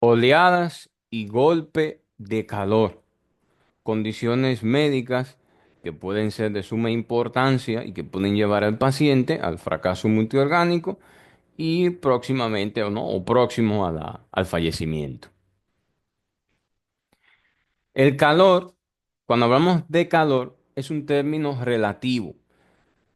Oleadas y golpe de calor, condiciones médicas que pueden ser de suma importancia y que pueden llevar al paciente al fracaso multiorgánico y próximamente o no, o próximo a al fallecimiento. El calor, cuando hablamos de calor, es un término relativo.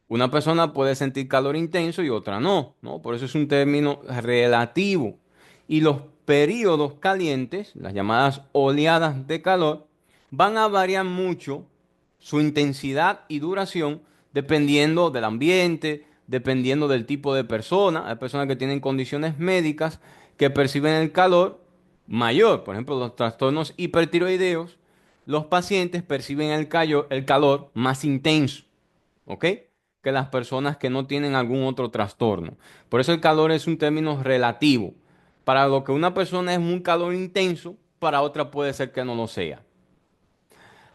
Una persona puede sentir calor intenso y otra no, ¿no? Por eso es un término relativo. Y los periodos calientes, las llamadas oleadas de calor, van a variar mucho su intensidad y duración dependiendo del ambiente, dependiendo del tipo de persona. Hay personas que tienen condiciones médicas que perciben el calor mayor, por ejemplo, los trastornos hipertiroideos, los pacientes perciben el calor más intenso. ¿Ok? Que las personas que no tienen algún otro trastorno. Por eso el calor es un término relativo. Para lo que una persona es un calor intenso, para otra puede ser que no lo sea.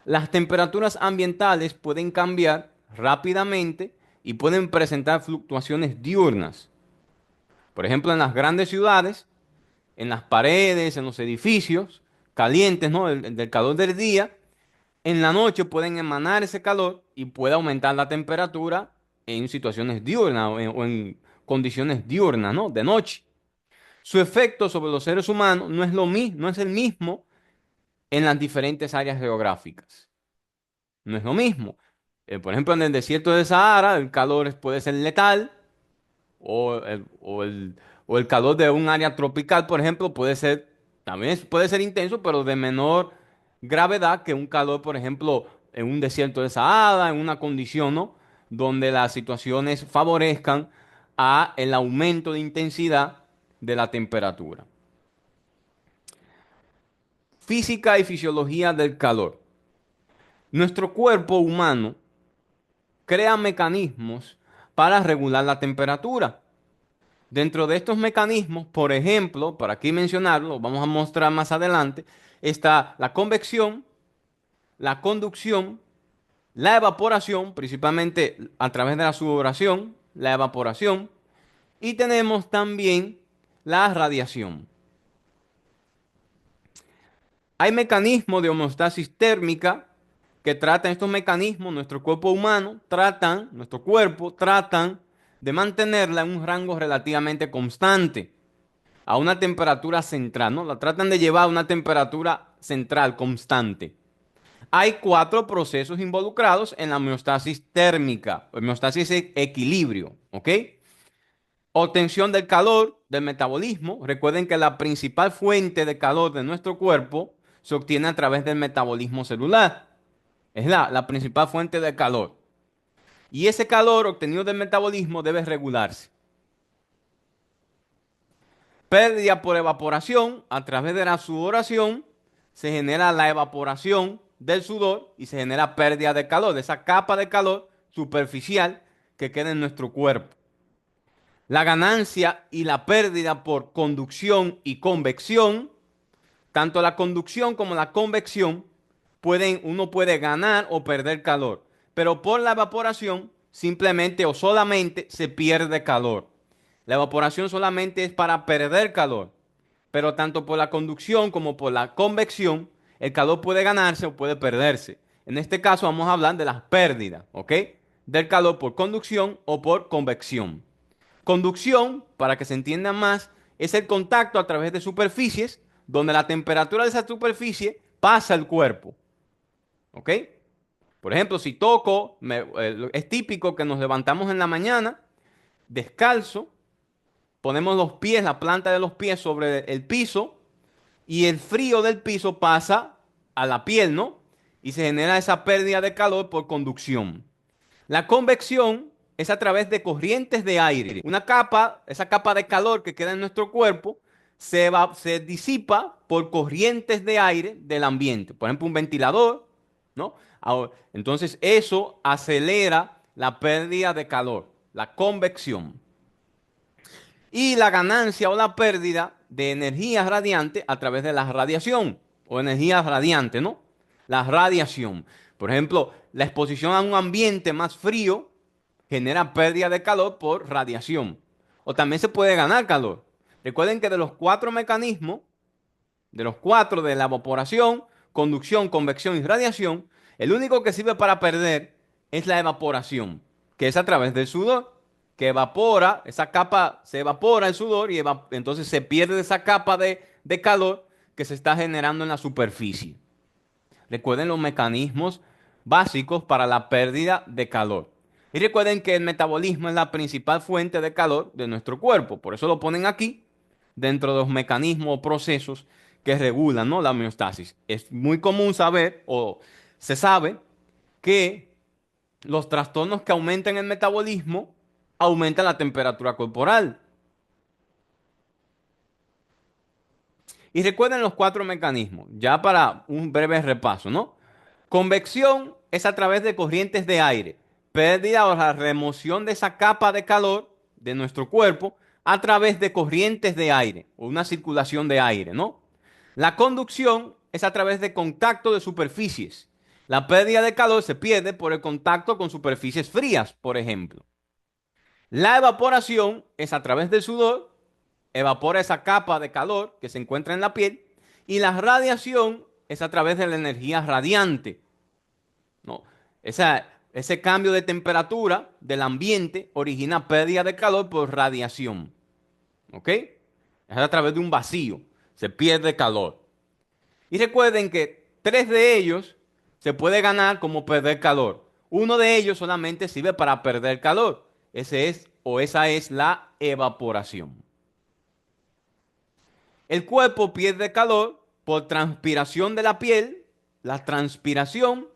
Las temperaturas ambientales pueden cambiar rápidamente y pueden presentar fluctuaciones diurnas. Por ejemplo, en las grandes ciudades, en las paredes, en los edificios calientes, ¿no? Del calor del día, en la noche pueden emanar ese calor y puede aumentar la temperatura en situaciones diurnas o en condiciones diurnas, ¿no? De noche. Su efecto sobre los seres humanos no es lo mismo, no es el mismo en las diferentes áreas geográficas. No es lo mismo. Por ejemplo, en el desierto de Sahara, el calor puede ser letal o o el calor de un área tropical, por ejemplo, puede ser, también puede ser intenso, pero de menor gravedad que un calor, por ejemplo, en un desierto de Sahara, en una condición, ¿no? Donde las situaciones favorezcan a el aumento de intensidad de la temperatura. Física y fisiología del calor. Nuestro cuerpo humano crea mecanismos para regular la temperatura. Dentro de estos mecanismos, por ejemplo, para aquí mencionarlo, vamos a mostrar más adelante, está la convección, la conducción, la evaporación, principalmente a través de la sudoración, la evaporación, y tenemos también la radiación. Hay mecanismos de homeostasis térmica que tratan estos mecanismos, nuestro cuerpo humano nuestro cuerpo tratan de mantenerla en un rango relativamente constante, a una temperatura central, ¿no? La tratan de llevar a una temperatura central constante. Hay cuatro procesos involucrados en la homeostasis térmica. Homeostasis es equilibrio, ¿ok? Obtención del calor, del metabolismo. Recuerden que la principal fuente de calor de nuestro cuerpo se obtiene a través del metabolismo celular. Es la principal fuente de calor. Y ese calor obtenido del metabolismo debe regularse. Pérdida por evaporación, a través de la sudoración, se genera la evaporación del sudor y se genera pérdida de calor, de esa capa de calor superficial que queda en nuestro cuerpo. La ganancia y la pérdida por conducción y convección, tanto la conducción como la convección, uno puede ganar o perder calor, pero por la evaporación simplemente o solamente se pierde calor. La evaporación solamente es para perder calor, pero tanto por la conducción como por la convección, el calor puede ganarse o puede perderse. En este caso vamos a hablar de las pérdidas, ¿ok? Del calor por conducción o por convección. Conducción, para que se entienda más, es el contacto a través de superficies donde la temperatura de esa superficie pasa al cuerpo, ¿ok? Por ejemplo, si toco, es típico que nos levantamos en la mañana descalzo, ponemos los pies, la planta de los pies sobre el piso y el frío del piso pasa a la piel, ¿no? Y se genera esa pérdida de calor por conducción. La convección es a través de corrientes de aire. Una capa, esa capa de calor que queda en nuestro cuerpo, se disipa por corrientes de aire del ambiente. Por ejemplo, un ventilador, ¿no? Entonces, eso acelera la pérdida de calor, la convección. Y la ganancia o la pérdida de energía radiante a través de la radiación o energía radiante, ¿no? La radiación. Por ejemplo, la exposición a un ambiente más frío genera pérdida de calor por radiación. O también se puede ganar calor. Recuerden que de los cuatro mecanismos de los cuatro, de la evaporación, conducción, convección y radiación, el único que sirve para perder es la evaporación, que es a través del sudor, que evapora, esa capa se evapora el sudor y entonces se pierde esa capa de calor que se está generando en la superficie. Recuerden los mecanismos básicos para la pérdida de calor. Y recuerden que el metabolismo es la principal fuente de calor de nuestro cuerpo. Por eso lo ponen aquí, dentro de los mecanismos o procesos que regulan, ¿no?, la homeostasis. Es muy común saber, o se sabe, que los trastornos que aumentan el metabolismo aumentan la temperatura corporal. Y recuerden los cuatro mecanismos, ya para un breve repaso, ¿no? Convección es a través de corrientes de aire, pérdida o la remoción de esa capa de calor de nuestro cuerpo a través de corrientes de aire o una circulación de aire, ¿no? La conducción es a través de contacto de superficies. La pérdida de calor se pierde por el contacto con superficies frías, por ejemplo. La evaporación es a través del sudor, evapora esa capa de calor que se encuentra en la piel, y la radiación es a través de la energía radiante, ¿no? Ese cambio de temperatura del ambiente origina pérdida de calor por radiación, ¿ok? Es a través de un vacío, se pierde calor. Y recuerden que tres de ellos se puede ganar como perder calor. Uno de ellos solamente sirve para perder calor. Ese es o esa es la evaporación. El cuerpo pierde calor por transpiración de la piel, la transpiración,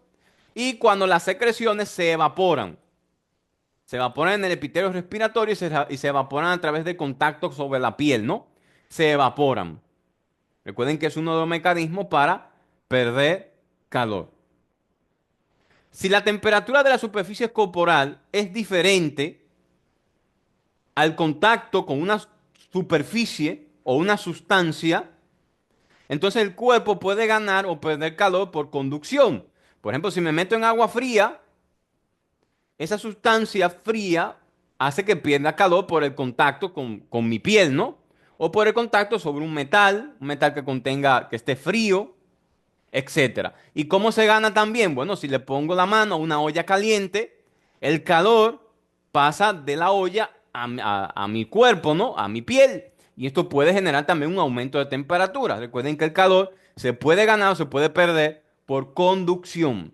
y cuando las secreciones se evaporan. Se evaporan en el epitelio respiratorio y se evaporan a través de contacto sobre la piel, ¿no? Se evaporan. Recuerden que es uno de los mecanismos para perder calor. Si la temperatura de la superficie corporal es diferente al contacto con una superficie o una sustancia, entonces el cuerpo puede ganar o perder calor por conducción. Por ejemplo, si me meto en agua fría, esa sustancia fría hace que pierda calor por el contacto con mi piel, ¿no? O por el contacto sobre un metal que contenga, que esté frío, etcétera. ¿Y cómo se gana también? Bueno, si le pongo la mano a una olla caliente, el calor pasa de la olla a mi cuerpo, ¿no? A mi piel. Y esto puede generar también un aumento de temperatura. Recuerden que el calor se puede ganar o se puede perder por conducción.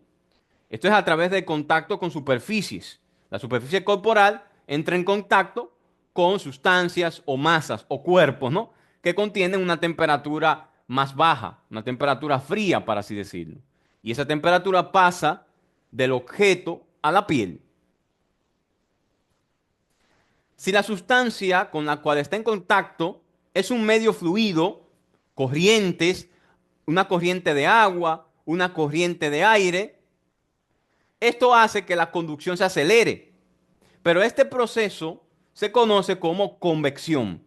Esto es a través de contacto con superficies. La superficie corporal entra en contacto con sustancias o masas o cuerpos, ¿no?, que contienen una temperatura más baja, una temperatura fría, para así decirlo. Y esa temperatura pasa del objeto a la piel. Si la sustancia con la cual está en contacto es un medio fluido, corrientes, una corriente de agua, una corriente de aire, esto hace que la conducción se acelere. Pero este proceso se conoce como convección.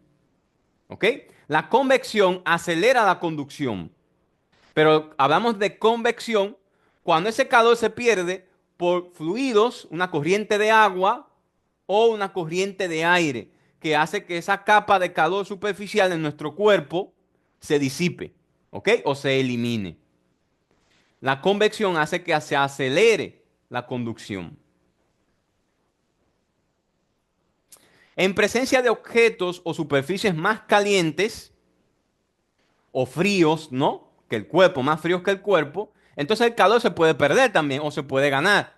¿Ok? La convección acelera la conducción. Pero hablamos de convección cuando ese calor se pierde por fluidos, una corriente de agua o una corriente de aire, que hace que esa capa de calor superficial en nuestro cuerpo se disipe, ¿ok? O se elimine. La convección hace que se acelere la conducción. En presencia de objetos o superficies más calientes o fríos, ¿no?, que el cuerpo, más fríos que el cuerpo, entonces el calor se puede perder también o se puede ganar.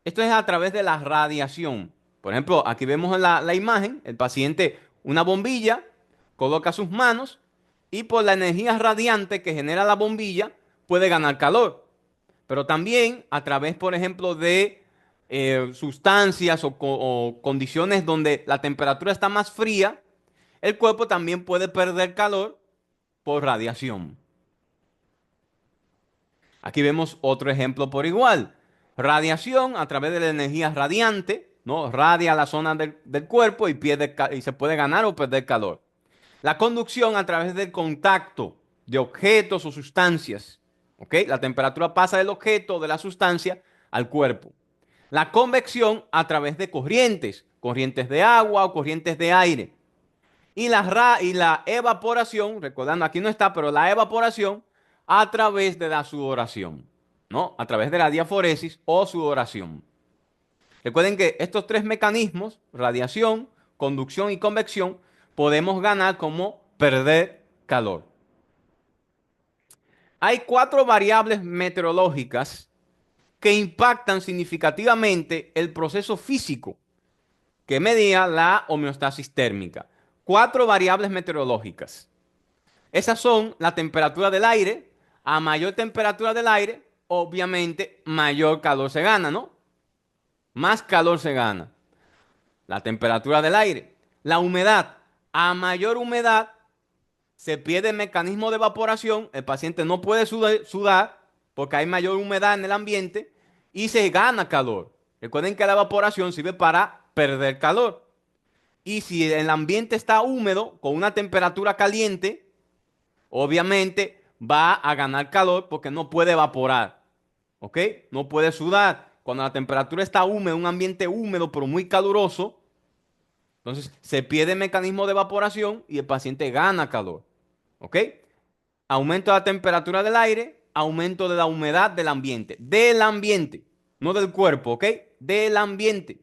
Esto es a través de la radiación. Por ejemplo, aquí vemos en la imagen, el paciente, una bombilla, coloca sus manos y por la energía radiante que genera la bombilla puede ganar calor. Pero también a través, por ejemplo, de sustancias o condiciones donde la temperatura está más fría, el cuerpo también puede perder calor por radiación. Aquí vemos otro ejemplo por igual. Radiación a través de la energía radiante, ¿no? Radia la zona del cuerpo y, y se puede ganar o perder calor. La conducción a través del contacto de objetos o sustancias. ¿Ok? La temperatura pasa del objeto o de la sustancia al cuerpo. La convección a través de corrientes, corrientes de agua o corrientes de aire. y la evaporación, recordando, aquí no está, pero la evaporación a través de la sudoración, ¿no? A través de la diaforesis o sudoración. Recuerden que estos tres mecanismos, radiación, conducción y convección, podemos ganar como perder calor. Hay cuatro variables meteorológicas que impactan significativamente el proceso físico que medía la homeostasis térmica. Cuatro variables meteorológicas. Esas son la temperatura del aire. A mayor temperatura del aire, obviamente mayor calor se gana, ¿no? Más calor se gana. La temperatura del aire. La humedad. A mayor humedad se pierde el mecanismo de evaporación. El paciente no puede sudar porque hay mayor humedad en el ambiente y se gana calor. Recuerden que la evaporación sirve para perder calor. Y si el ambiente está húmedo, con una temperatura caliente, obviamente va a ganar calor porque no puede evaporar. ¿Ok? No puede sudar. Cuando la temperatura está húmeda, un ambiente húmedo pero muy caluroso, entonces se pierde el mecanismo de evaporación y el paciente gana calor. ¿Ok? Aumento de la temperatura del aire, aumento de la humedad del ambiente. Del ambiente, no del cuerpo, ¿ok? Del ambiente.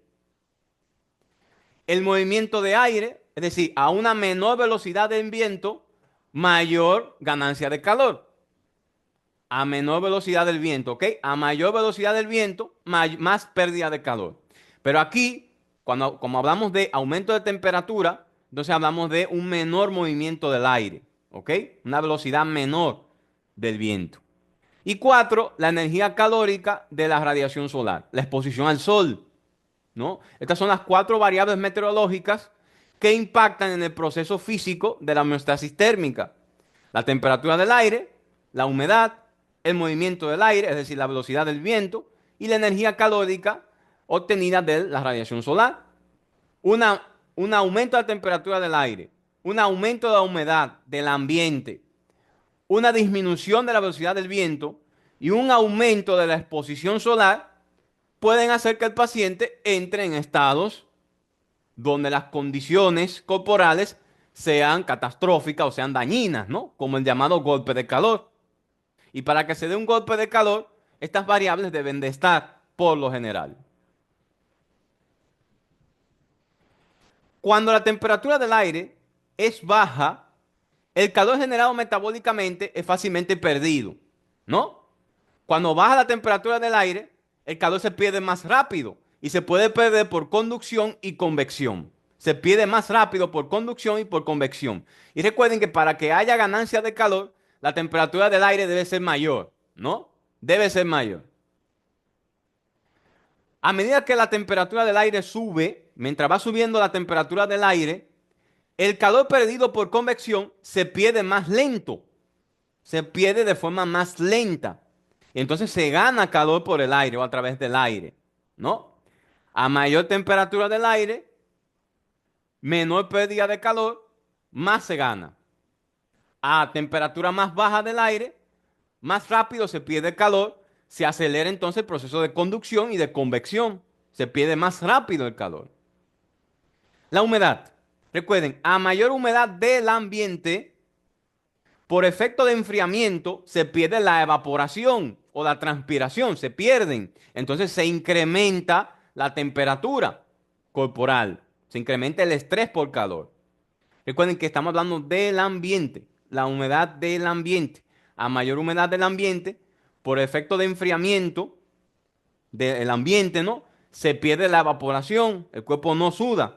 El movimiento de aire, es decir, a una menor velocidad del viento, mayor ganancia de calor. A menor velocidad del viento, ¿ok? A mayor velocidad del viento, más pérdida de calor. Pero aquí, como hablamos de aumento de temperatura, entonces hablamos de un menor movimiento del aire, ¿ok? Una velocidad menor del viento. Y cuatro, la energía calórica de la radiación solar, la exposición al sol, ¿no? Estas son las cuatro variables meteorológicas que impactan en el proceso físico de la homeostasis térmica. La temperatura del aire, la humedad, el movimiento del aire, es decir, la velocidad del viento, y la energía calórica obtenida de la radiación solar. Una, un aumento de la temperatura del aire, un aumento de la humedad del ambiente, una disminución de la velocidad del viento y un aumento de la exposición solar pueden hacer que el paciente entre en estados donde las condiciones corporales sean catastróficas o sean dañinas, ¿no? Como el llamado golpe de calor. Y para que se dé un golpe de calor, estas variables deben de estar por lo general. Cuando la temperatura del aire es baja, el calor generado metabólicamente es fácilmente perdido, ¿no? Cuando baja la temperatura del aire, el calor se pierde más rápido y se puede perder por conducción y convección. Se pierde más rápido por conducción y por convección. Y recuerden que para que haya ganancia de calor, la temperatura del aire debe ser mayor, ¿no? Debe ser mayor. A medida que la temperatura del aire sube, mientras va subiendo la temperatura del aire, el calor perdido por convección se pierde más lento, se pierde de forma más lenta. Y entonces se gana calor por el aire o a través del aire, ¿no? A mayor temperatura del aire, menor pérdida de calor, más se gana. A temperatura más baja del aire, más rápido se pierde calor, se acelera entonces el proceso de conducción y de convección. Se pierde más rápido el calor. La humedad. Recuerden, a mayor humedad del ambiente, por efecto de enfriamiento, se pierde la evaporación o la transpiración, se pierden. Entonces se incrementa la temperatura corporal, se incrementa el estrés por calor. Recuerden que estamos hablando del ambiente, la humedad del ambiente. A mayor humedad del ambiente, por efecto de enfriamiento del ambiente, ¿no? Se pierde la evaporación, el cuerpo no suda,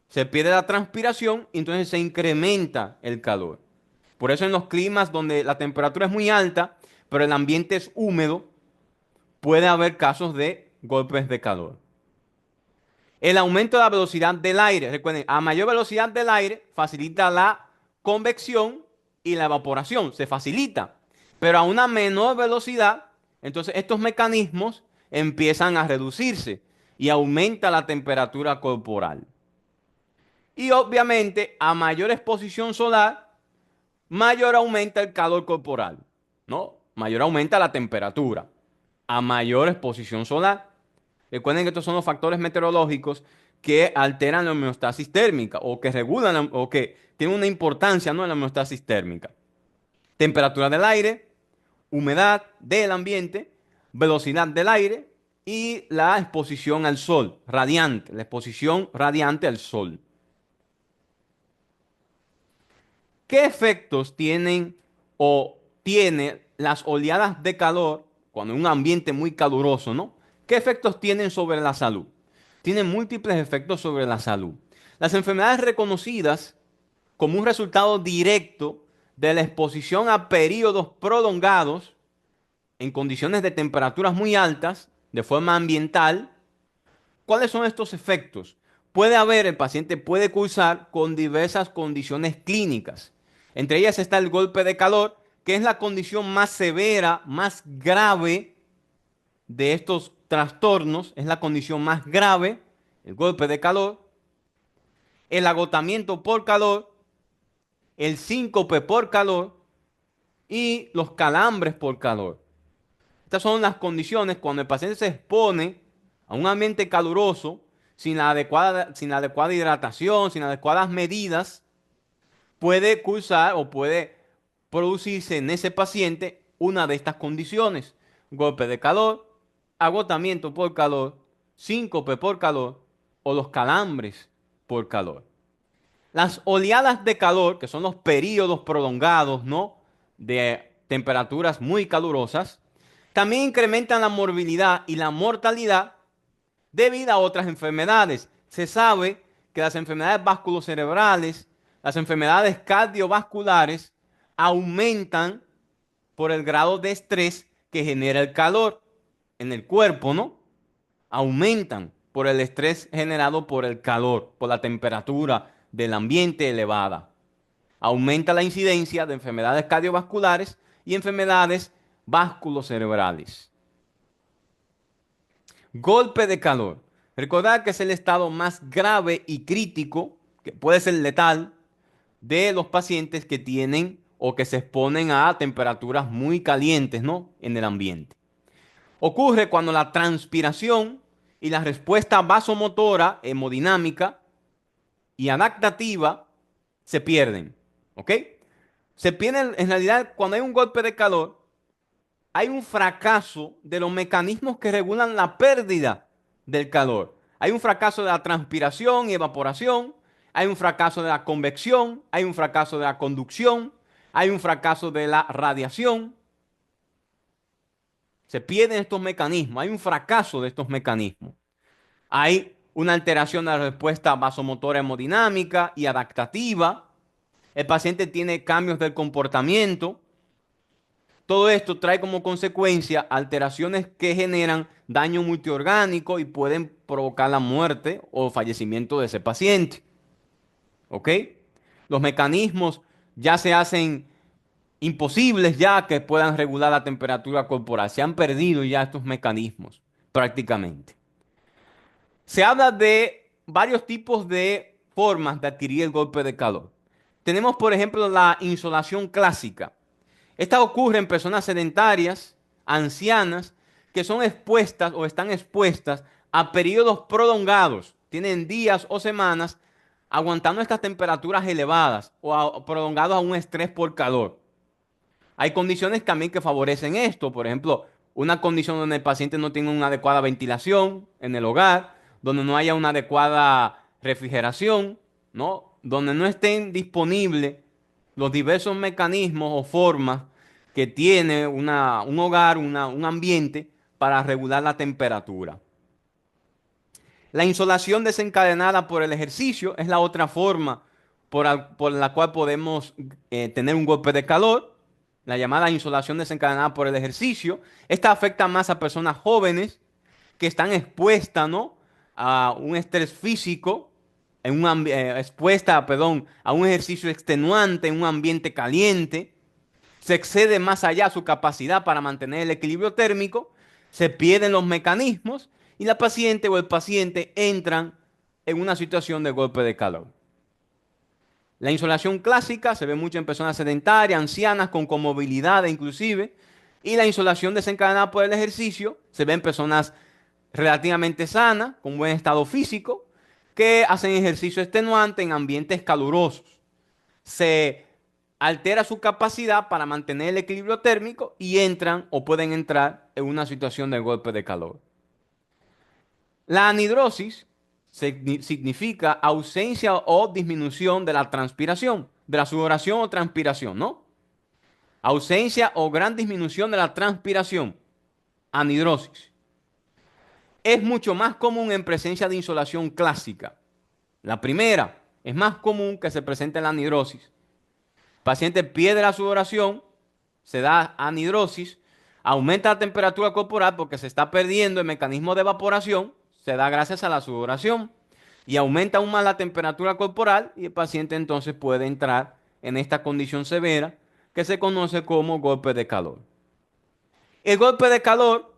se pierde la transpiración y entonces se incrementa el calor. Por eso en los climas donde la temperatura es muy alta, pero el ambiente es húmedo, puede haber casos de golpes de calor. El aumento de la velocidad del aire. Recuerden, a mayor velocidad del aire facilita la convección y la evaporación. Se facilita. Pero a una menor velocidad, entonces estos mecanismos empiezan a reducirse y aumenta la temperatura corporal. Y obviamente, a mayor exposición solar, mayor aumenta el calor corporal, ¿no? Mayor aumenta la temperatura a mayor exposición solar. Recuerden que estos son los factores meteorológicos que alteran la homeostasis térmica o que regulan o que tienen una importancia, ¿no?, en la homeostasis térmica. Temperatura del aire, humedad del ambiente, velocidad del aire y la exposición al sol, radiante, la exposición radiante al sol. ¿Qué efectos tienen o tiene las oleadas de calor cuando en un ambiente muy caluroso, ¿no? ¿Qué efectos tienen sobre la salud? Tienen múltiples efectos sobre la salud. Las enfermedades reconocidas como un resultado directo de la exposición a periodos prolongados en condiciones de temperaturas muy altas, de forma ambiental. ¿Cuáles son estos efectos? El paciente puede cursar con diversas condiciones clínicas. Entre ellas está el golpe de calor, que es la condición más severa, más grave de estos trastornos. Es la condición más grave, el golpe de calor, el agotamiento por calor, el síncope por calor y los calambres por calor. Estas son las condiciones cuando el paciente se expone a un ambiente caluroso sin la adecuada hidratación, sin adecuadas medidas, puede cursar o puede producirse en ese paciente una de estas condiciones: golpe de calor, agotamiento por calor, síncope por calor o los calambres por calor. Las oleadas de calor, que son los periodos prolongados, ¿no?, de temperaturas muy calurosas, también incrementan la morbilidad y la mortalidad debido a otras enfermedades. Se sabe que las enfermedades vasculocerebrales, las enfermedades cardiovasculares, aumentan por el grado de estrés que genera el calor en el cuerpo, ¿no? Aumentan por el estrés generado por el calor, por la temperatura del ambiente elevada. Aumenta la incidencia de enfermedades cardiovasculares y enfermedades vasculocerebrales. Golpe de calor. Recordad que es el estado más grave y crítico, que puede ser letal, de los pacientes que tienen o que se exponen a temperaturas muy calientes, ¿no?, en el ambiente. Ocurre cuando la transpiración y la respuesta vasomotora, hemodinámica y adaptativa se pierden. ¿Ok? Se pierden, en realidad, cuando hay un golpe de calor, hay un fracaso de los mecanismos que regulan la pérdida del calor. Hay un fracaso de la transpiración y evaporación, hay un fracaso de la convección, hay un fracaso de la conducción, hay un fracaso de la radiación. Se pierden estos mecanismos, hay un fracaso de estos mecanismos. Hay una alteración de la respuesta vasomotora hemodinámica y adaptativa. El paciente tiene cambios del comportamiento. Todo esto trae como consecuencia alteraciones que generan daño multiorgánico y pueden provocar la muerte o fallecimiento de ese paciente. ¿Ok? Los mecanismos ya se hacen imposibles ya que puedan regular la temperatura corporal. Se han perdido ya estos mecanismos prácticamente. Se habla de varios tipos de formas de adquirir el golpe de calor. Tenemos, por ejemplo, la insolación clásica. Esta ocurre en personas sedentarias, ancianas, que son expuestas o están expuestas a periodos prolongados, tienen días o semanas aguantando estas temperaturas elevadas o prolongados a un estrés por calor. Hay condiciones también que favorecen esto, por ejemplo, una condición donde el paciente no tenga una adecuada ventilación en el hogar, donde no haya una adecuada refrigeración, ¿no?, donde no estén disponibles los diversos mecanismos o formas que tiene un hogar, un ambiente para regular la temperatura. La insolación desencadenada por el ejercicio es la otra forma por la cual podemos tener un golpe de calor, la llamada insolación desencadenada por el ejercicio. Esta afecta más a personas jóvenes que están expuestas, ¿no?, a un estrés físico, a un ejercicio extenuante en un ambiente caliente. Se excede más allá su capacidad para mantener el equilibrio térmico, se pierden los mecanismos y la paciente o el paciente entran en una situación de golpe de calor. La insolación clásica se ve mucho en personas sedentarias, ancianas, con comorbilidades inclusive, y la insolación desencadenada por el ejercicio se ve en personas relativamente sanas, con buen estado físico, que hacen ejercicio extenuante en ambientes calurosos. Se altera su capacidad para mantener el equilibrio térmico y entran o pueden entrar en una situación de golpe de calor. La anhidrosis significa ausencia o disminución de la transpiración, de la sudoración o transpiración, ¿no? Ausencia o gran disminución de la transpiración, anhidrosis. Es mucho más común en presencia de insolación clásica. La primera es más común que se presente la anhidrosis. El paciente pierde la sudoración, se da anhidrosis, aumenta la temperatura corporal porque se está perdiendo el mecanismo de evaporación, se da gracias a la sudoración y aumenta aún más la temperatura corporal y el paciente entonces puede entrar en esta condición severa que se conoce como golpe de calor. El golpe de calor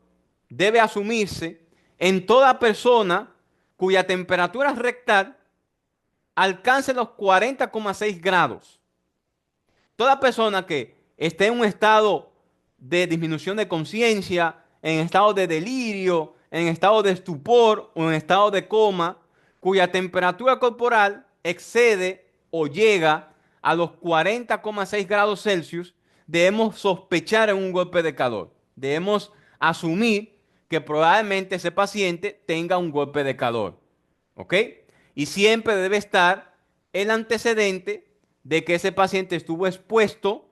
debe asumirse en toda persona cuya temperatura rectal alcance los 40,6 grados. Toda persona que esté en un estado de disminución de conciencia, en estado de delirio, en estado de estupor o en estado de coma, cuya temperatura corporal excede o llega a los 40,6 grados Celsius, debemos sospechar en un golpe de calor. Debemos asumir que probablemente ese paciente tenga un golpe de calor. ¿Ok? Y siempre debe estar el antecedente de que ese paciente estuvo expuesto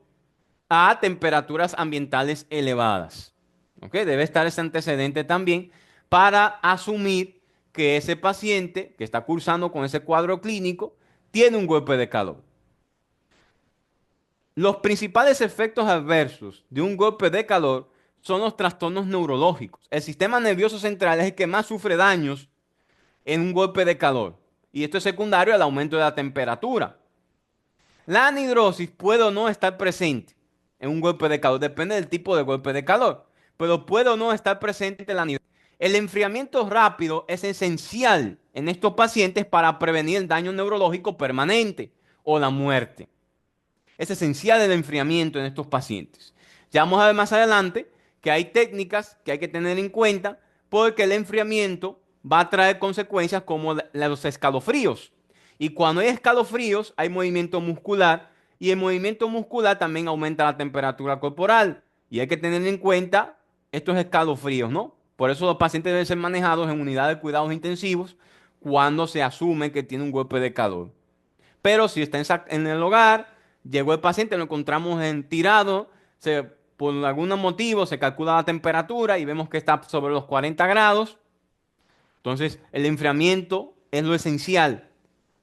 a temperaturas ambientales elevadas. ¿Ok? Debe estar ese antecedente también para asumir que ese paciente que está cursando con ese cuadro clínico tiene un golpe de calor. Los principales efectos adversos de un golpe de calor son los trastornos neurológicos. El sistema nervioso central es el que más sufre daños en un golpe de calor. Y esto es secundario al aumento de la temperatura. La anhidrosis puede o no estar presente en un golpe de calor, depende del tipo de golpe de calor, pero puede o no estar presente la anhidrosis. El enfriamiento rápido es esencial en estos pacientes para prevenir el daño neurológico permanente o la muerte. Es esencial el enfriamiento en estos pacientes. Ya vamos a ver más adelante que hay técnicas que hay que tener en cuenta porque el enfriamiento va a traer consecuencias como los escalofríos. Y cuando hay escalofríos, hay movimiento muscular y el movimiento muscular también aumenta la temperatura corporal. Y hay que tener en cuenta estos escalofríos, ¿no? Por eso los pacientes deben ser manejados en unidades de cuidados intensivos cuando se asume que tiene un golpe de calor. Pero si está en el hogar, llegó el paciente, lo encontramos tirado, por algún motivo se calcula la temperatura y vemos que está sobre los 40 grados. Entonces, el enfriamiento es lo esencial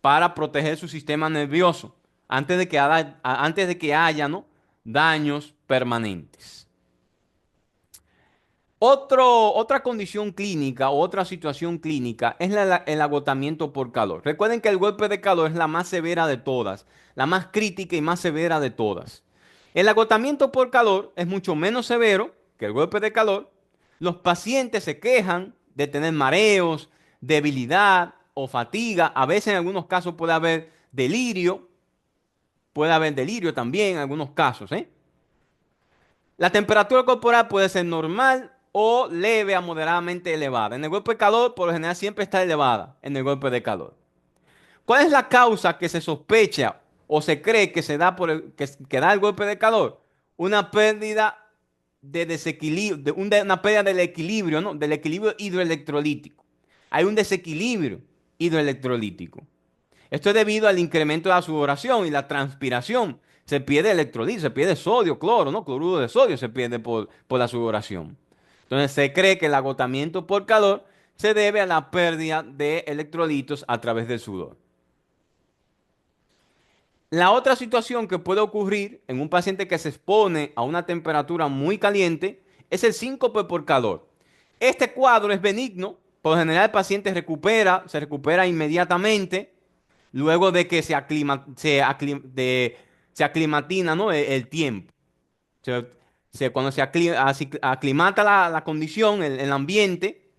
para proteger su sistema nervioso antes de que haya, ¿no?, daños permanentes. Otra condición clínica o otra situación clínica es el agotamiento por calor. Recuerden que el golpe de calor es la más severa de todas, la más crítica y más severa de todas. El agotamiento por calor es mucho menos severo que el golpe de calor. Los pacientes se quejan de tener mareos, debilidad o fatiga. A veces en algunos casos puede haber delirio. Puede haber delirio también en algunos casos, ¿eh? La temperatura corporal puede ser normal o leve a moderadamente elevada. En el golpe de calor, por lo general, siempre está elevada en el golpe de calor. ¿Cuál es la causa que se sospecha o se cree que se da que da el golpe de calor? Una pérdida de desequilibrio, una pérdida del equilibrio, ¿no? Del equilibrio hidroelectrolítico. Hay un desequilibrio hidroelectrolítico. Esto es debido al incremento de la sudoración y la transpiración. Se pierde electrolito, se pierde sodio, cloro, ¿no? Cloruro de sodio se pierde por la sudoración. Entonces se cree que el agotamiento por calor se debe a la pérdida de electrolitos a través del sudor. La otra situación que puede ocurrir en un paciente que se expone a una temperatura muy caliente es el síncope por calor. Este cuadro es benigno, por lo general el paciente se recupera inmediatamente luego de que se aclimatina, ¿no?, el tiempo. Cuando se aclimata la condición, el ambiente,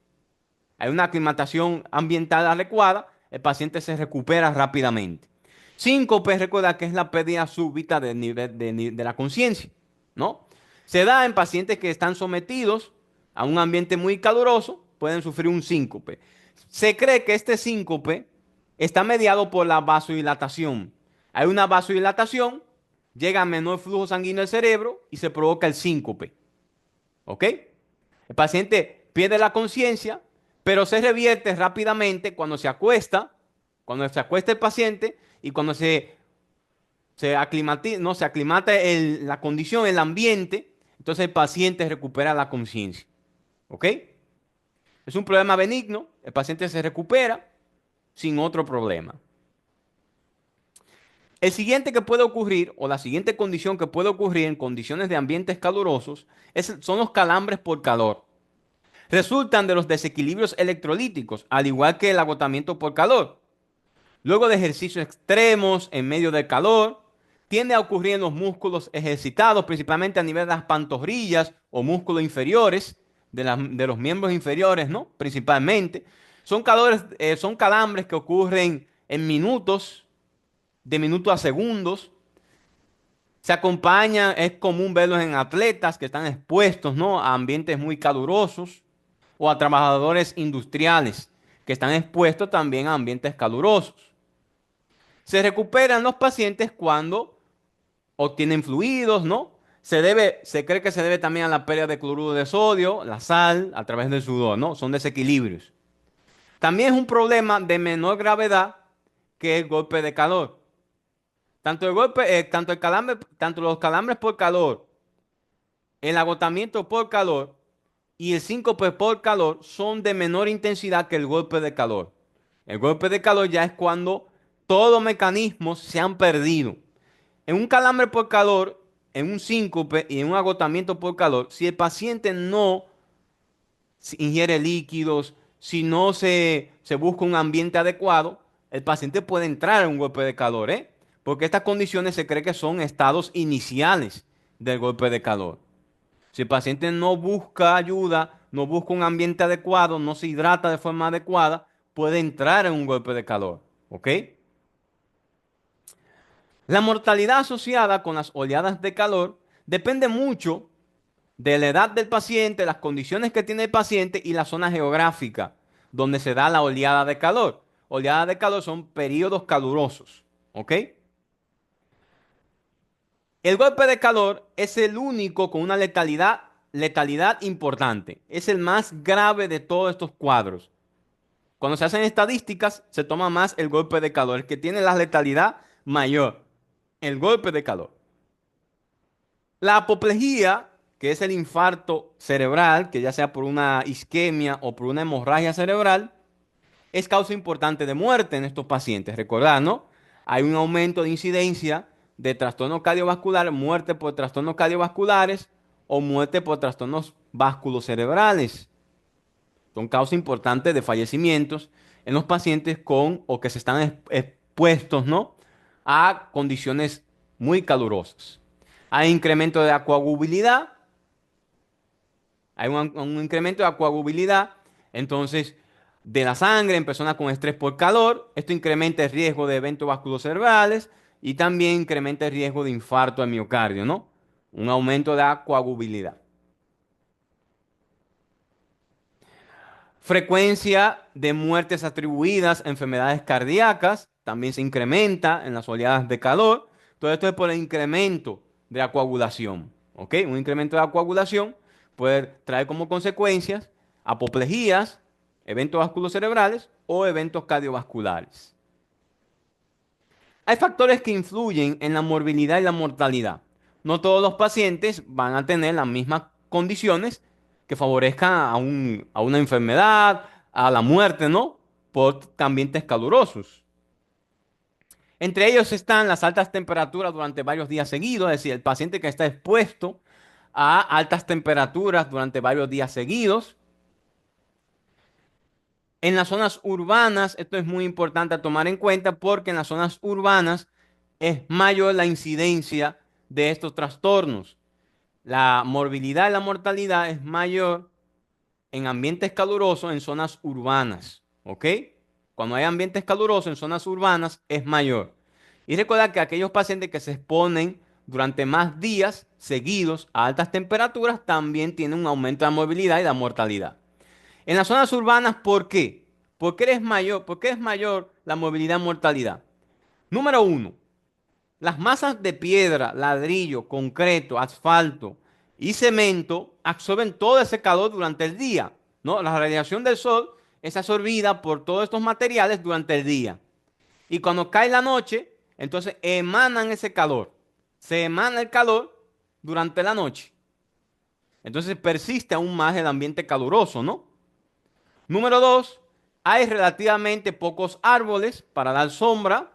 hay una aclimatación ambiental adecuada, el paciente se recupera rápidamente. Síncope, recuerda que es la pérdida súbita del nivel de la conciencia, ¿no? Se da en pacientes que están sometidos a un ambiente muy caluroso, pueden sufrir un síncope. Se cree que este síncope está mediado por la vasodilatación. Hay una vasodilatación, llega menor flujo sanguíneo al cerebro y se provoca el síncope. ¿Ok? El paciente pierde la conciencia, pero se revierte rápidamente cuando se acuesta el paciente y cuando no, se aclimata la condición, el ambiente, entonces el paciente recupera la conciencia. ¿Ok? Es un problema benigno, el paciente se recupera sin otro problema. El siguiente que puede ocurrir, o la siguiente condición que puede ocurrir en condiciones de ambientes calurosos, son los calambres por calor. Resultan de los desequilibrios electrolíticos, al igual que el agotamiento por calor. Luego de ejercicios extremos en medio del calor, tiende a ocurrir en los músculos ejercitados, principalmente a nivel de las pantorrillas o músculos inferiores, de los miembros inferiores, ¿no? Principalmente. Son calambres que ocurren en minutos, de minutos a segundos. Se acompaña, es común verlos en atletas que están expuestos, ¿no? A ambientes muy calurosos o a trabajadores industriales que están expuestos también a ambientes calurosos. Se recuperan los pacientes cuando obtienen fluidos, ¿no? Se cree que se debe también a la pérdida de cloruro de sodio, la sal, a través del sudor, ¿no? Son desequilibrios. También es un problema de menor gravedad que el golpe de calor. Tanto los calambres por calor, el agotamiento por calor y el síncope por calor son de menor intensidad que el golpe de calor. El golpe de calor ya es cuando todos los mecanismos se han perdido. En un calambre por calor, en un síncope y en un agotamiento por calor, si el paciente no ingiere líquidos, si no se busca un ambiente adecuado, el paciente puede entrar en un golpe de calor, ¿eh? Porque estas condiciones se cree que son estados iniciales del golpe de calor. Si el paciente no busca ayuda, no busca un ambiente adecuado, no se hidrata de forma adecuada, puede entrar en un golpe de calor. ¿Ok? La mortalidad asociada con las oleadas de calor depende mucho de la edad del paciente, las condiciones que tiene el paciente y la zona geográfica donde se da la oleada de calor. Oleadas de calor son periodos calurosos. ¿Ok? El golpe de calor es el único con una letalidad importante. Es el más grave de todos estos cuadros. Cuando se hacen estadísticas, se toma más el golpe de calor, el que tiene la letalidad mayor, el golpe de calor. La apoplejía, que es el infarto cerebral, que ya sea por una isquemia o por una hemorragia cerebral, es causa importante de muerte en estos pacientes. Recordad, ¿no? Hay un aumento de incidencia de trastornos cardiovasculares, muerte por trastornos cardiovasculares o muerte por trastornos vasculocerebrales. Son causas importantes de fallecimientos en los pacientes con o que se están expuestos, ¿no? A condiciones muy calurosas. Hay incremento de la coagulabilidad. Hay un incremento de la coagulabilidad. Entonces, de la sangre en personas con estrés por calor. Esto incrementa el riesgo de eventos vasculocerebrales y también incrementa el riesgo de infarto al miocardio, ¿no? Un aumento de la coagulabilidad. Frecuencia de muertes atribuidas a enfermedades cardíacas también se incrementa en las oleadas de calor. Todo esto es por el incremento de la coagulación. ¿Ok? Un incremento de la coagulación puede traer como consecuencias apoplejías, eventos vasculocerebrales o eventos cardiovasculares. Hay factores que influyen en la morbilidad y la mortalidad. No todos los pacientes van a tener las mismas condiciones que favorezcan a una enfermedad, a la muerte, ¿no? Por ambientes calurosos. Entre ellos están las altas temperaturas durante varios días seguidos, es decir, el paciente que está expuesto a altas temperaturas durante varios días seguidos. En las zonas urbanas, esto es muy importante a tomar en cuenta porque en las zonas urbanas es mayor la incidencia de estos trastornos. La morbilidad y la mortalidad es mayor en ambientes calurosos en zonas urbanas. ¿Ok? Cuando hay ambientes calurosos en zonas urbanas es mayor. Y recuerda que aquellos pacientes que se exponen durante más días seguidos a altas temperaturas también tienen un aumento de la morbilidad y la mortalidad. En las zonas urbanas, ¿por qué? ¿Por qué es mayor la movilidad y mortalidad? Número uno, las masas de piedra, ladrillo, concreto, asfalto y cemento absorben todo ese calor durante el día, ¿no? La radiación del sol es absorbida por todos estos materiales durante el día. Y cuando cae la noche, entonces emanan ese calor. Se emana el calor durante la noche. Entonces persiste aún más el ambiente caluroso, ¿no? Número dos, hay relativamente pocos árboles para dar sombra.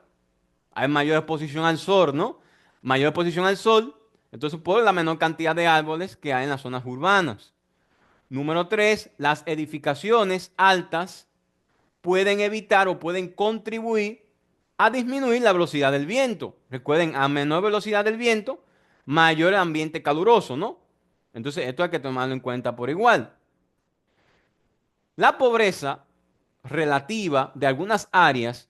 Hay mayor exposición al sol, ¿no? Mayor exposición al sol. Entonces, por la menor cantidad de árboles que hay en las zonas urbanas. Número tres, las edificaciones altas pueden evitar o pueden contribuir a disminuir la velocidad del viento. Recuerden, a menor velocidad del viento, mayor ambiente caluroso, ¿no? Entonces, esto hay que tomarlo en cuenta por igual. La pobreza relativa de algunas áreas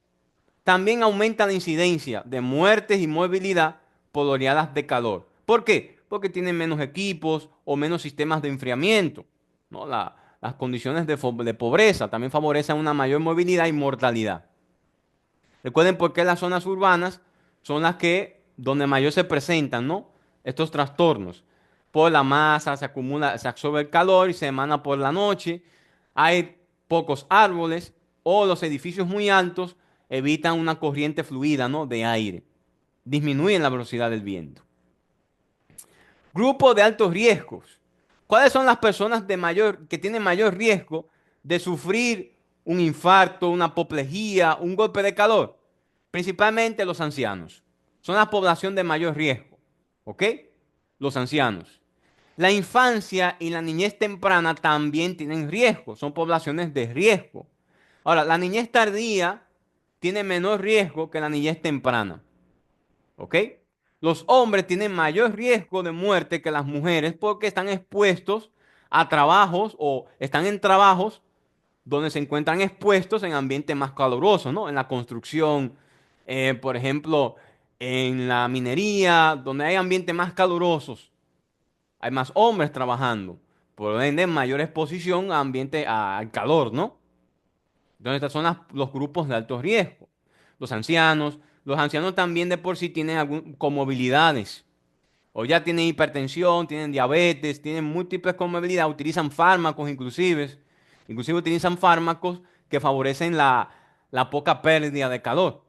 también aumenta la incidencia de muertes y movilidad por oleadas de calor. ¿Por qué? Porque tienen menos equipos o menos sistemas de enfriamiento, ¿no? Las condiciones de pobreza también favorecen una mayor movilidad y mortalidad. Recuerden por qué las zonas urbanas son las que donde mayor se presentan, ¿no? Estos trastornos. Por la masa se acumula, se absorbe el calor y se emana por la noche. Hay pocos árboles o los edificios muy altos evitan una corriente fluida, ¿no? De aire. Disminuyen la velocidad del viento. Grupo de altos riesgos. ¿Cuáles son las personas que tienen mayor riesgo de sufrir un infarto, una apoplejía, un golpe de calor? Principalmente los ancianos. Son la población de mayor riesgo. ¿Ok? Los ancianos. La infancia y la niñez temprana también tienen riesgo. Son poblaciones de riesgo. Ahora, la niñez tardía tiene menor riesgo que la niñez temprana. ¿Ok? Los hombres tienen mayor riesgo de muerte que las mujeres porque están expuestos a trabajos o están en trabajos donde se encuentran expuestos en ambientes más calurosos, ¿no? En la construcción, por ejemplo, en la minería, donde hay ambientes más calurosos, hay más hombres trabajando, por ende mayor exposición a al calor, ¿no? Entonces, estos son los grupos de alto riesgo. Los ancianos también de por sí tienen comorbilidades. O ya tienen hipertensión, tienen diabetes, tienen múltiples comorbilidades, utilizan fármacos inclusive. Inclusive utilizan fármacos que favorecen la poca pérdida de calor.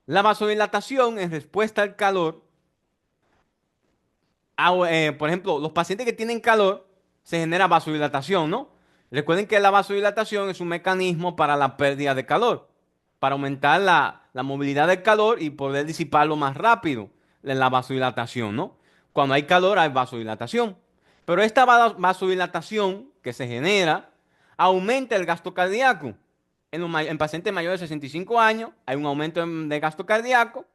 La vasodilatación en respuesta al calor, por ejemplo, los pacientes que tienen calor, se genera vasodilatación, ¿no? Recuerden que la vasodilatación es un mecanismo para la pérdida de calor, para aumentar la movilidad del calor y poder disiparlo más rápido en la vasodilatación, ¿no? Cuando hay calor hay vasodilatación. Pero esta vasodilatación que se genera aumenta el gasto cardíaco. En pacientes mayores de 65 años hay un aumento de gasto cardíaco.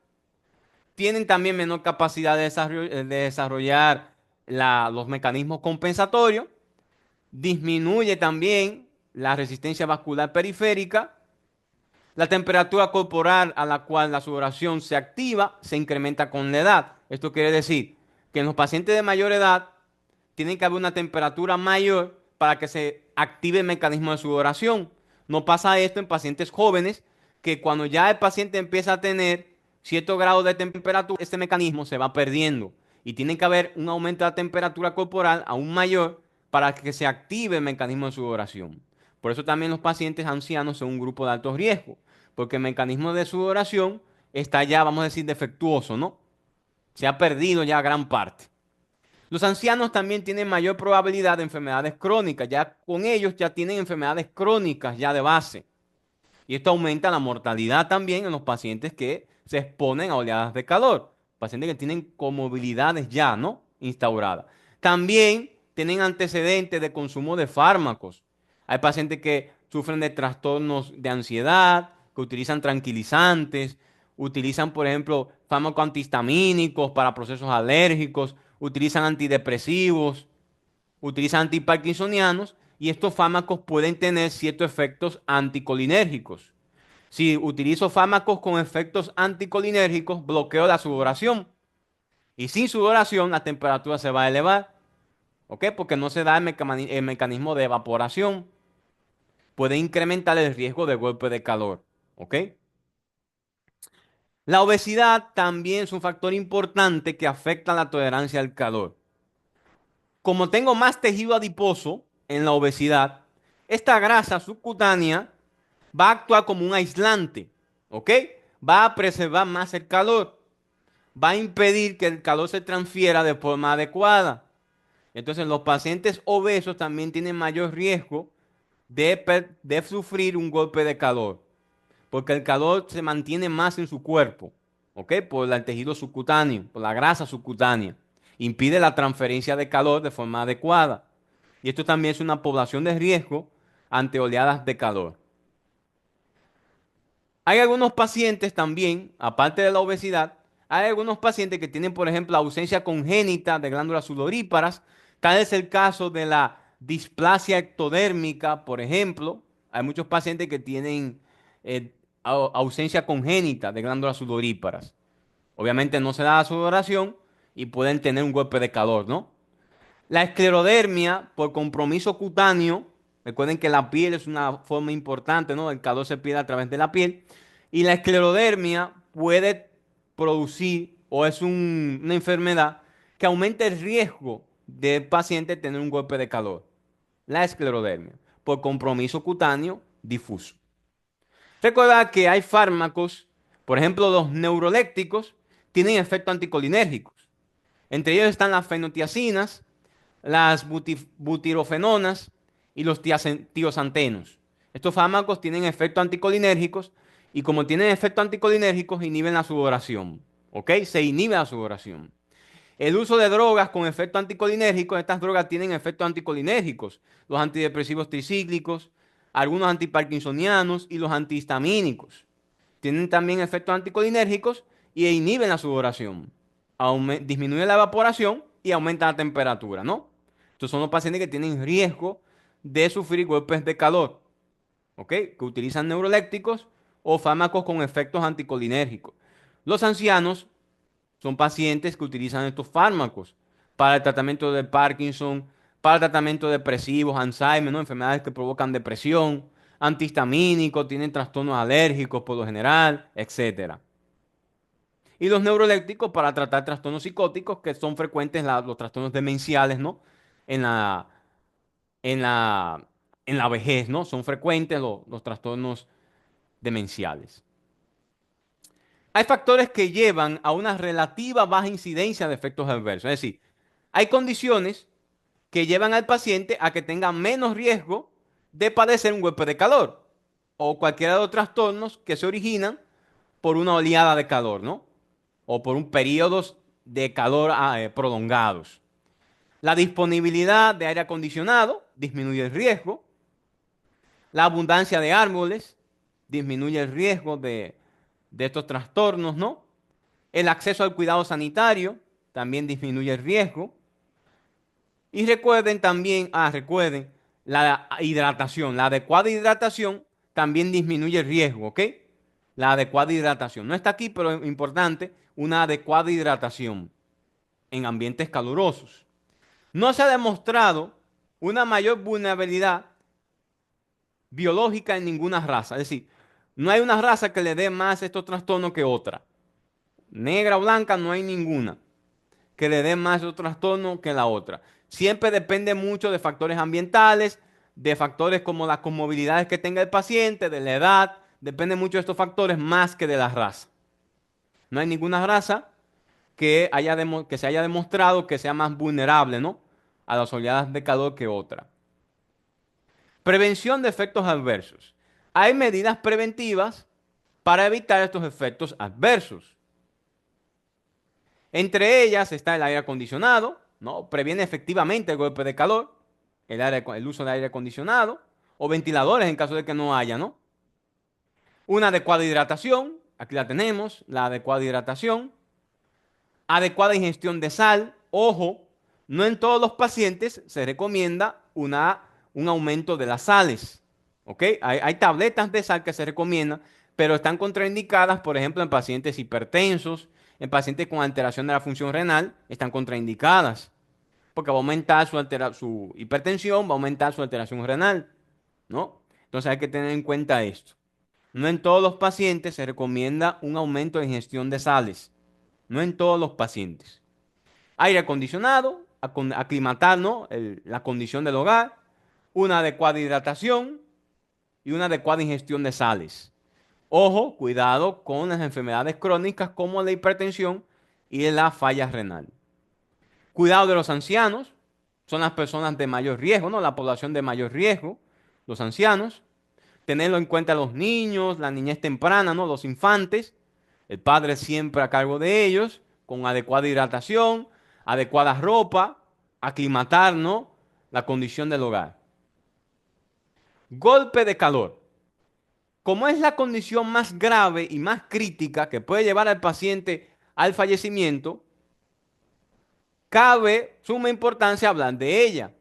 Tienen también menor capacidad de desarrollar los mecanismos compensatorios. Disminuye también la resistencia vascular periférica. La temperatura corporal a la cual la sudoración se activa se incrementa con la edad. Esto quiere decir que en los pacientes de mayor edad tiene que haber una temperatura mayor para que se active el mecanismo de sudoración. No pasa esto en pacientes jóvenes, que cuando ya el paciente empieza a tener cierto grado de temperatura, este mecanismo se va perdiendo y tiene que haber un aumento de la temperatura corporal aún mayor para que se active el mecanismo de sudoración. Por eso también los pacientes ancianos son un grupo de alto riesgo, porque el mecanismo de sudoración está ya, vamos a decir, defectuoso, ¿no? Se ha perdido ya gran parte. Los ancianos también tienen mayor probabilidad de enfermedades crónicas, ya con ellos ya tienen enfermedades crónicas ya de base. Y esto aumenta la mortalidad también en los pacientes que se exponen a oleadas de calor, pacientes que tienen comorbilidades ya, ¿no? Instauradas. También tienen antecedentes de consumo de fármacos. Hay pacientes que sufren de trastornos de ansiedad, que utilizan tranquilizantes, utilizan, por ejemplo, fármacos antihistamínicos para procesos alérgicos, utilizan antidepresivos, utilizan antiparkinsonianos y estos fármacos pueden tener ciertos efectos anticolinérgicos. Si utilizo fármacos con efectos anticolinérgicos, bloqueo la sudoración. Y sin sudoración, la temperatura se va a elevar. ¿ok? Porque no se da el mecanismo de evaporación. Puede incrementar el riesgo de golpe de calor, ¿ok? La obesidad también es un factor importante que afecta la tolerancia al calor. Como tengo más tejido adiposo en la obesidad, esta grasa subcutánea va a actuar como un aislante, ¿ok? Va a preservar más el calor, va a impedir que el calor se transfiera de forma adecuada. Entonces, los pacientes obesos también tienen mayor riesgo de sufrir un golpe de calor, porque el calor se mantiene más en su cuerpo, ¿ok? Por el tejido subcutáneo, por la grasa subcutánea. Impide la transferencia de calor de forma adecuada. Y esto también es una población de riesgo ante oleadas de calor. Hay algunos pacientes también, aparte de la obesidad, hay algunos pacientes que tienen, por ejemplo, ausencia congénita de glándulas sudoríparas. Tal es el caso de la displasia ectodérmica, por ejemplo. Hay muchos pacientes que tienen ausencia congénita de glándulas sudoríparas. Obviamente no se da la sudoración y pueden tener un golpe de calor, ¿no? La esclerodermia por compromiso cutáneo, recuerden que la piel es una forma importante, ¿no? El calor se pierde a través de la piel. Y la esclerodermia puede producir, o es una enfermedad que aumenta el riesgo del paciente tener un golpe de calor. La esclerodermia, por compromiso cutáneo difuso. Recuerda que hay fármacos, por ejemplo, los neurolépticos, tienen efectos anticolinérgicos. Entre ellos están las fenotiacinas, las butirofenonas y los tiosantenos. Estos fármacos tienen efectos anticolinérgicos y como tienen efectos anticolinérgicos inhiben la sudoración. ¿Ok? Se inhibe la sudoración. El uso de drogas con efectos anticolinérgicos, estas drogas tienen efectos anticolinérgicos. Los antidepresivos tricíclicos, algunos antiparkinsonianos y los antihistamínicos. Tienen también efectos anticolinérgicos y inhiben la sudoración. Disminuye la evaporación y aumenta la temperatura, ¿no? Estos son los pacientes que tienen riesgo de sufrir golpes de calor, ¿ok? Que utilizan neurolépticos o fármacos con efectos anticolinérgicos. Los ancianos son pacientes que utilizan estos fármacos para el tratamiento de Parkinson, para el tratamiento de depresivos, Alzheimer, ¿no? Enfermedades que provocan depresión, antihistamínicos, tienen trastornos alérgicos por lo general, etcétera. Y los neurolépticos para tratar trastornos psicóticos que son frecuentes los trastornos demenciales, ¿no? En la, en la, en la vejez, ¿no? Son frecuentes los trastornos demenciales. Hay factores que llevan a una relativa baja incidencia de efectos adversos. Es decir, hay condiciones que llevan al paciente a que tenga menos riesgo de padecer un golpe de calor o cualquiera de los trastornos que se originan por una oleada de calor, ¿no? O por un periodos de calor prolongados. La disponibilidad de aire acondicionado disminuye el riesgo. La abundancia de árboles disminuye el riesgo de estos trastornos, ¿no? El acceso al cuidado sanitario también disminuye el riesgo. Y recuerden también, recuerden, la hidratación. La adecuada hidratación también disminuye el riesgo, ¿ok? La adecuada hidratación. No está aquí, pero es importante, una adecuada hidratación en ambientes calurosos. No se ha demostrado una mayor vulnerabilidad biológica en ninguna raza. Es decir, no hay una raza que le dé más estos trastornos que otra. Negra o blanca, no hay ninguna que le dé más estos trastornos que la otra. Siempre depende mucho de factores ambientales, de factores como las comorbilidades que tenga el paciente, de la edad. Depende mucho de estos factores más que de la raza. No hay ninguna raza que se haya demostrado que sea más vulnerable, ¿no? A las oleadas de calor que otra. Prevención de efectos adversos. Hay medidas preventivas para evitar estos efectos adversos. Entre ellas está el aire acondicionado, ¿no? Previene efectivamente el golpe de calor, el uso de aire acondicionado, o ventiladores en caso de que no haya, ¿no? Una adecuada hidratación, aquí la tenemos, la adecuada hidratación. Adecuada ingestión de sal, ojo, no en todos los pacientes se recomienda un aumento de las sales, ¿ok? Hay tabletas de sal que se recomiendan, pero están contraindicadas, por ejemplo, en pacientes hipertensos, en pacientes con alteración de la función renal, están contraindicadas. porque va a aumentar su hipertensión, va a aumentar su alteración renal, ¿no? Entonces hay que tener en cuenta esto. No en todos los pacientes se recomienda un aumento de ingestión de sales. No en todos los pacientes. Aire acondicionado, aclimatar, ¿no? La condición del hogar, una adecuada hidratación y una adecuada ingestión de sales. Ojo, cuidado con las enfermedades crónicas como la hipertensión y la falla renal. Cuidado de los ancianos, son las personas de mayor riesgo, ¿no? La población de mayor riesgo, los ancianos. Tenerlo en cuenta los niños, la niñez temprana, ¿no? Los infantes. El padre siempre a cargo de ellos, con adecuada hidratación, adecuada ropa, aclimatar, ¿no? La condición del hogar. Golpe de calor. Como es la condición más grave y más crítica que puede llevar al paciente al fallecimiento, cabe suma importancia hablar de ella.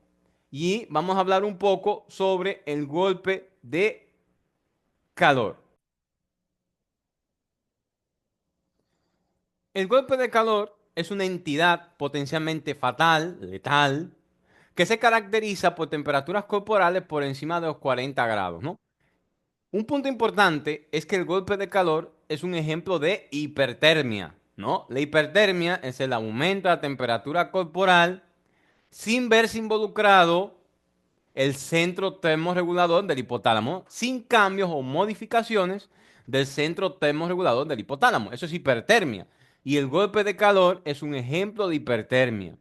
Y vamos a hablar un poco sobre el golpe de calor. El golpe de calor es una entidad potencialmente fatal, letal, que se caracteriza por temperaturas corporales por encima de los 40 grados, ¿no? Un punto importante es que el golpe de calor es un ejemplo de hipertermia, ¿no? La hipertermia es el aumento de la temperatura corporal sin verse involucrado el centro termorregulador del hipotálamo, sin cambios o modificaciones del centro termorregulador del hipotálamo. Eso es hipertermia. Y el golpe de calor es un ejemplo de hipertermia.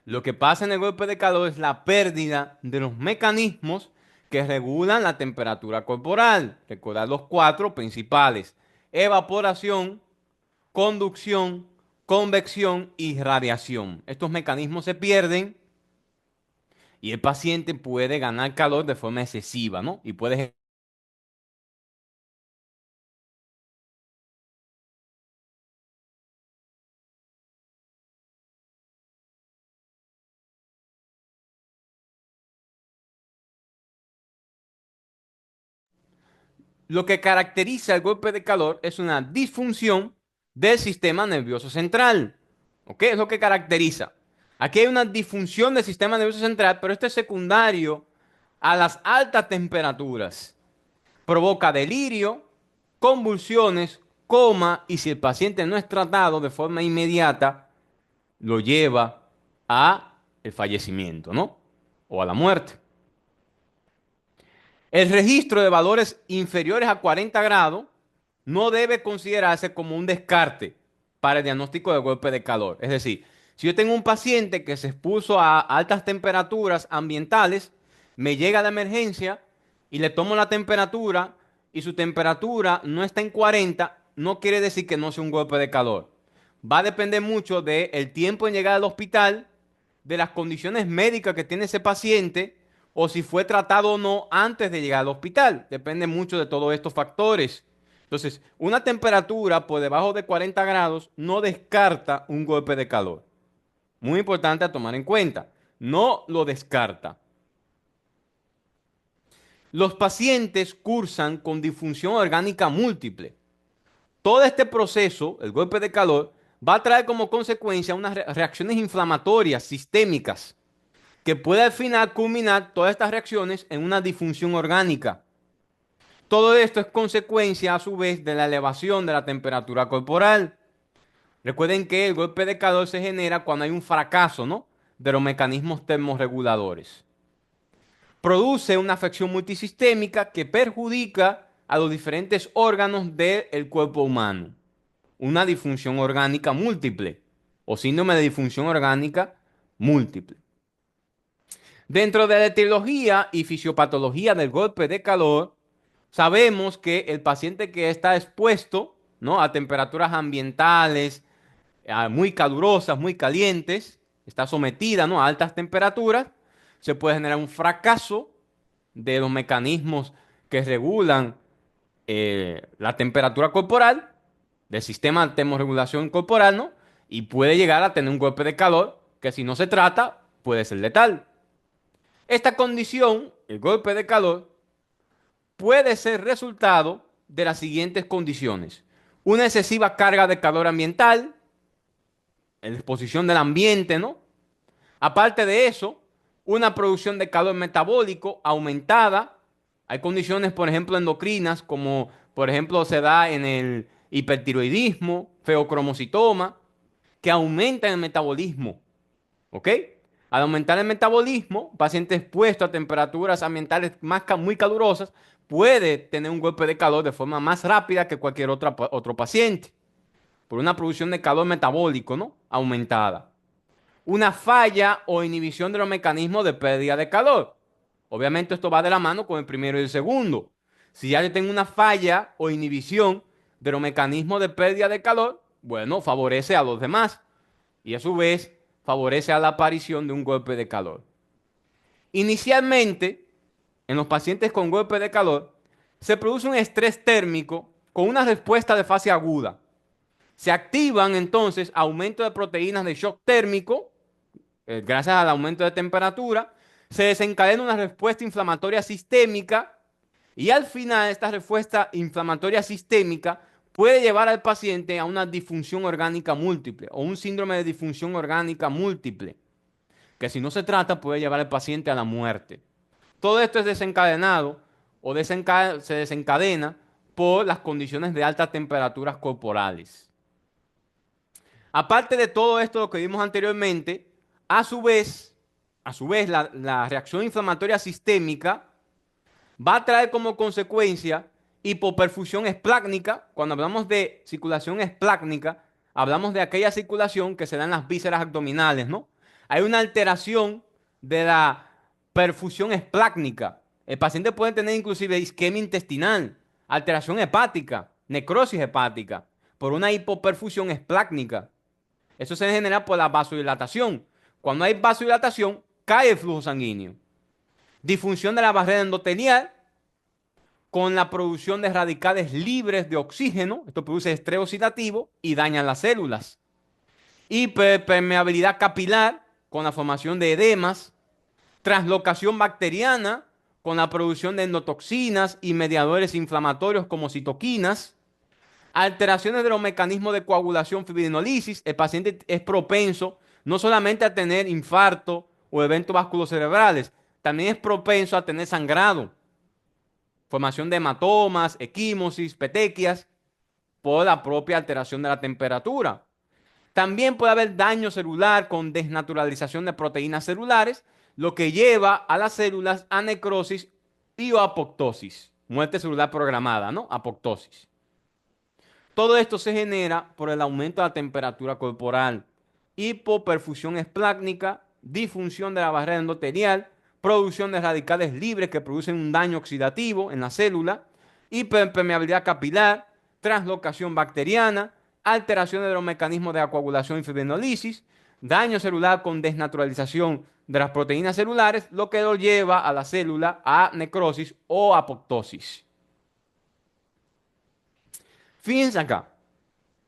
Lo que pasa en el golpe de calor es la pérdida de los mecanismos que regulan la temperatura corporal. Recordad los cuatro principales: evaporación, conducción, convección y radiación. Estos mecanismos se pierden y el paciente puede ganar calor de forma excesiva, ¿no? Y puede... Lo que caracteriza el golpe de calor es una disfunción del sistema nervioso central. ¿Ok? Es lo que caracteriza. Aquí hay una disfunción del sistema nervioso central, pero esto es secundario a las altas temperaturas. Provoca delirio, convulsiones, coma y si el paciente no es tratado de forma inmediata, lo lleva a el fallecimiento, ¿no? O a la muerte. El registro de valores inferiores a 40 grados no debe considerarse como un descarte para el diagnóstico de golpe de calor. Es decir, si yo tengo un paciente que se expuso a altas temperaturas ambientales, me llega a la emergencia y le tomo la temperatura y su temperatura no está en 40, no quiere decir que no sea un golpe de calor. Va a depender mucho del tiempo en llegar al hospital, de las condiciones médicas que tiene ese paciente o si fue tratado o no antes de llegar al hospital. Depende mucho de todos estos factores. Entonces, una temperatura por debajo de 40 grados no descarta un golpe de calor. Muy importante a tomar en cuenta. No lo descarta. Los pacientes cursan con disfunción orgánica múltiple. Todo este proceso, el golpe de calor, va a traer como consecuencia unas reacciones inflamatorias sistémicas que puede al final culminar todas estas reacciones en una disfunción orgánica. Todo esto es consecuencia a su vez de la elevación de la temperatura corporal. Recuerden que el golpe de calor se genera cuando hay un fracaso, ¿no? De los mecanismos termorreguladores. Produce una afección multisistémica que perjudica a los diferentes órganos del cuerpo humano. Una disfunción orgánica múltiple o síndrome de disfunción orgánica múltiple. Dentro de la etiología y fisiopatología del golpe de calor, sabemos que el paciente que está expuesto, ¿no? A temperaturas ambientales muy calurosas, muy calientes, está sometida, ¿no? A altas temperaturas, se puede generar un fracaso de los mecanismos que regulan la temperatura corporal, del sistema de termorregulación corporal, ¿no? Y puede llegar a tener un golpe de calor que si no se trata puede ser letal. Esta condición, el golpe de calor, puede ser resultado de las siguientes condiciones. Una excesiva carga de calor ambiental, la exposición del ambiente, ¿no? Aparte de eso, una producción de calor metabólico aumentada. Hay condiciones, por ejemplo, endocrinas, como por ejemplo se da en el hipertiroidismo, feocromocitoma, que aumentan el metabolismo. ¿Ok? Al aumentar el metabolismo, paciente expuesto a temperaturas ambientales muy calurosas puede tener un golpe de calor de forma más rápida que cualquier otro paciente, por una producción de calor metabólico, ¿no? Aumentada. Una falla o inhibición de los mecanismos de pérdida de calor. Obviamente esto va de la mano con el primero y el segundo. Si ya yo tengo una falla o inhibición de los mecanismos de pérdida de calor, bueno, favorece a los demás y a su vez favorece a la aparición de un golpe de calor. Inicialmente, en los pacientes con golpe de calor, se produce un estrés térmico con una respuesta de fase aguda. Se activan entonces aumentos de proteínas de shock térmico, gracias al aumento de temperatura, se desencadena una respuesta inflamatoria sistémica y al final esta respuesta inflamatoria sistémica puede llevar al paciente a una disfunción orgánica múltiple o un síndrome de disfunción orgánica múltiple, que si no se trata puede llevar al paciente a la muerte. Todo esto es desencadenado o se desencadena por las condiciones de altas temperaturas corporales. Aparte de todo esto lo que vimos anteriormente, a su vez, la reacción inflamatoria sistémica va a traer como consecuencia hipoperfusión esplácnica. Cuando hablamos de circulación esplácnica, hablamos de aquella circulación que se da en las vísceras abdominales, ¿no? Hay una alteración de la perfusión esplácnica. El paciente puede tener inclusive isquemia intestinal, alteración hepática, necrosis hepática, por una hipoperfusión esplácnica. Eso se genera por la vasodilatación. Cuando hay vasodilatación, cae el flujo sanguíneo. Disfunción de la barrera endotelial con la producción de radicales libres de oxígeno. Esto produce estrés oxidativo y daña las células. Hiperpermeabilidad capilar con la formación de edemas. Translocación bacteriana con la producción de endotoxinas y mediadores inflamatorios como citoquinas. Alteraciones de los mecanismos de coagulación, fibrinolisis. El paciente es propenso no solamente a tener infarto o eventos vasculocerebrales, también es propenso a tener sangrado, formación de hematomas, equimosis, petequias, por la propia alteración de la temperatura. También puede haber daño celular con desnaturalización de proteínas celulares, lo que lleva a las células a necrosis y o apoptosis, muerte celular programada, ¿no? Apoptosis. Todo esto se genera por el aumento de la temperatura corporal, hipoperfusión esplácnica, disfunción de la barrera endotelial, producción de radicales libres que producen un daño oxidativo en la célula, hiperpermeabilidad capilar, translocación bacteriana, alteraciones de los mecanismos de coagulación y fibrinolisis, daño celular con desnaturalización de las proteínas celulares, lo que lo lleva a la célula a necrosis o apoptosis. Fíjense acá,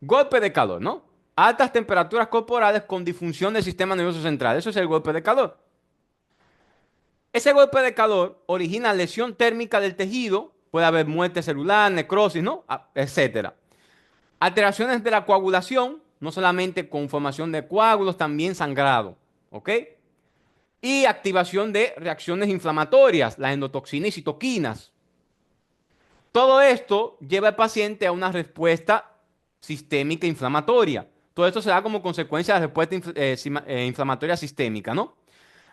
golpe de calor, ¿no? Altas temperaturas corporales con disfunción del sistema nervioso central. Eso es el golpe de calor. Ese golpe de calor origina lesión térmica del tejido, puede haber muerte celular, necrosis, ¿no? Etcétera. Alteraciones de la coagulación, no solamente con formación de coágulos, también sangrado, ¿ok? Y activación de reacciones inflamatorias, las endotoxinas y citoquinas. Todo esto lleva al paciente a una respuesta sistémica inflamatoria. Todo esto se da como consecuencia de la respuesta inflamatoria sistémica, ¿no?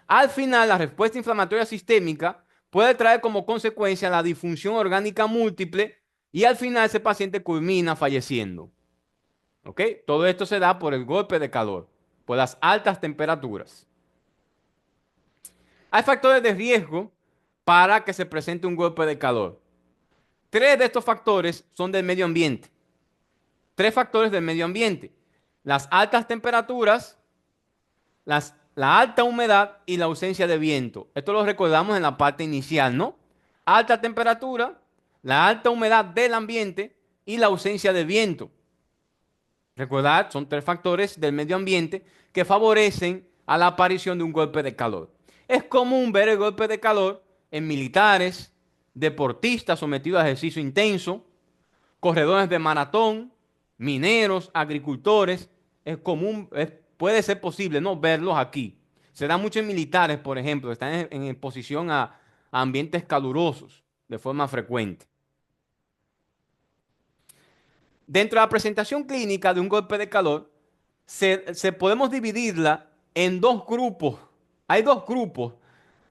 Al final, la respuesta inflamatoria sistémica puede traer como consecuencia la disfunción orgánica múltiple y al final ese paciente culmina falleciendo. ¿Ok? Todo esto se da por el golpe de calor, por las altas temperaturas. Hay factores de riesgo para que se presente un golpe de calor. 3 de estos factores son del medio ambiente. 3 factores del medio ambiente. Las altas temperaturas, la alta humedad y la ausencia de viento. Esto lo recordamos en la parte inicial, ¿no? Alta temperatura, la alta humedad del ambiente y la ausencia de viento. Recordad, son 3 factores del medio ambiente que favorecen a la aparición de un golpe de calor. Es común ver el golpe de calor en militares, deportistas sometidos a ejercicio intenso, corredores de maratón, mineros, agricultores. Es común, puede ser posible no verlos aquí. Se da mucho en militares, por ejemplo, que están en exposición a ambientes calurosos de forma frecuente. Dentro de la presentación clínica de un golpe de calor, se podemos dividirla en dos grupos. Hay dos grupos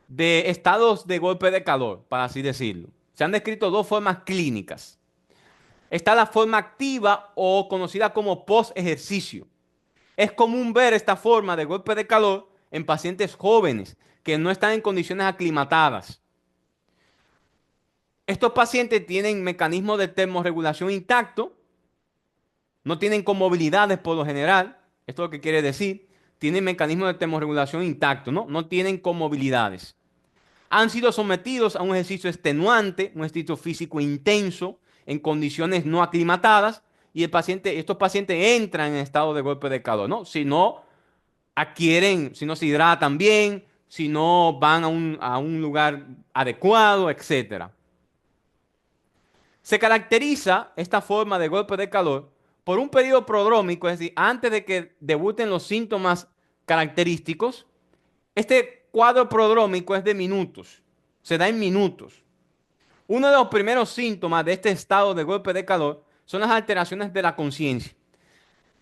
de estados de golpe de calor, para así decirlo. Se han descrito dos formas clínicas. Está la forma activa o conocida como post-ejercicio. Es común ver esta forma de golpe de calor en pacientes jóvenes que no están en condiciones aclimatadas. Estos pacientes tienen mecanismos de termorregulación intacto, no tienen comorbilidades por lo general. Esto es lo que quiere decir. Tienen mecanismos de termorregulación intacto, ¿no? No tienen comorbilidades. Han sido sometidos a un ejercicio extenuante, un ejercicio físico intenso, en condiciones no aclimatadas, y estos pacientes entran en estado de golpe de calor, ¿no? Si no adquieren, si no se hidratan bien, si no van a un lugar adecuado, etcétera. Se caracteriza esta forma de golpe de calor por un periodo prodrómico, es decir, antes de que debuten los síntomas característicos. Este cuadro prodrómico es de minutos, se da en minutos. Uno de los primeros síntomas de este estado de golpe de calor son las alteraciones de la conciencia.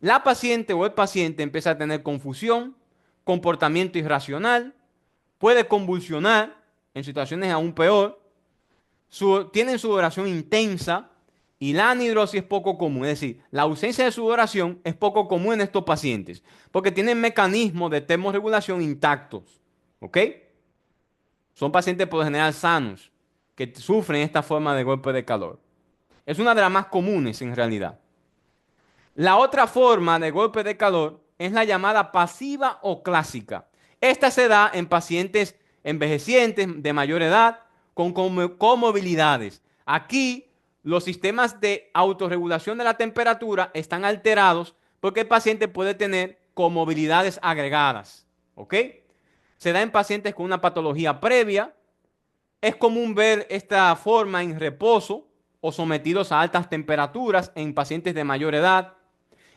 La paciente o el paciente empieza a tener confusión, comportamiento irracional, puede convulsionar en situaciones aún peor, tienen sudoración intensa y la anhidrosis es poco común. Es decir, la ausencia de sudoración es poco común en estos pacientes porque tienen mecanismos de termorregulación intactos. ¿Ok? Son pacientes por lo general sanos que sufren esta forma de golpe de calor. Es una de las más comunes en realidad. La otra forma de golpe de calor es la llamada pasiva o clásica. Esta se da en pacientes envejecientes de mayor edad con comorbilidades. Aquí los sistemas de autorregulación de la temperatura están alterados porque el paciente puede tener comorbilidades agregadas. ¿Ok? Se da en pacientes con una patología previa. Es común ver esta forma en reposo o sometidos a altas temperaturas en pacientes de mayor edad.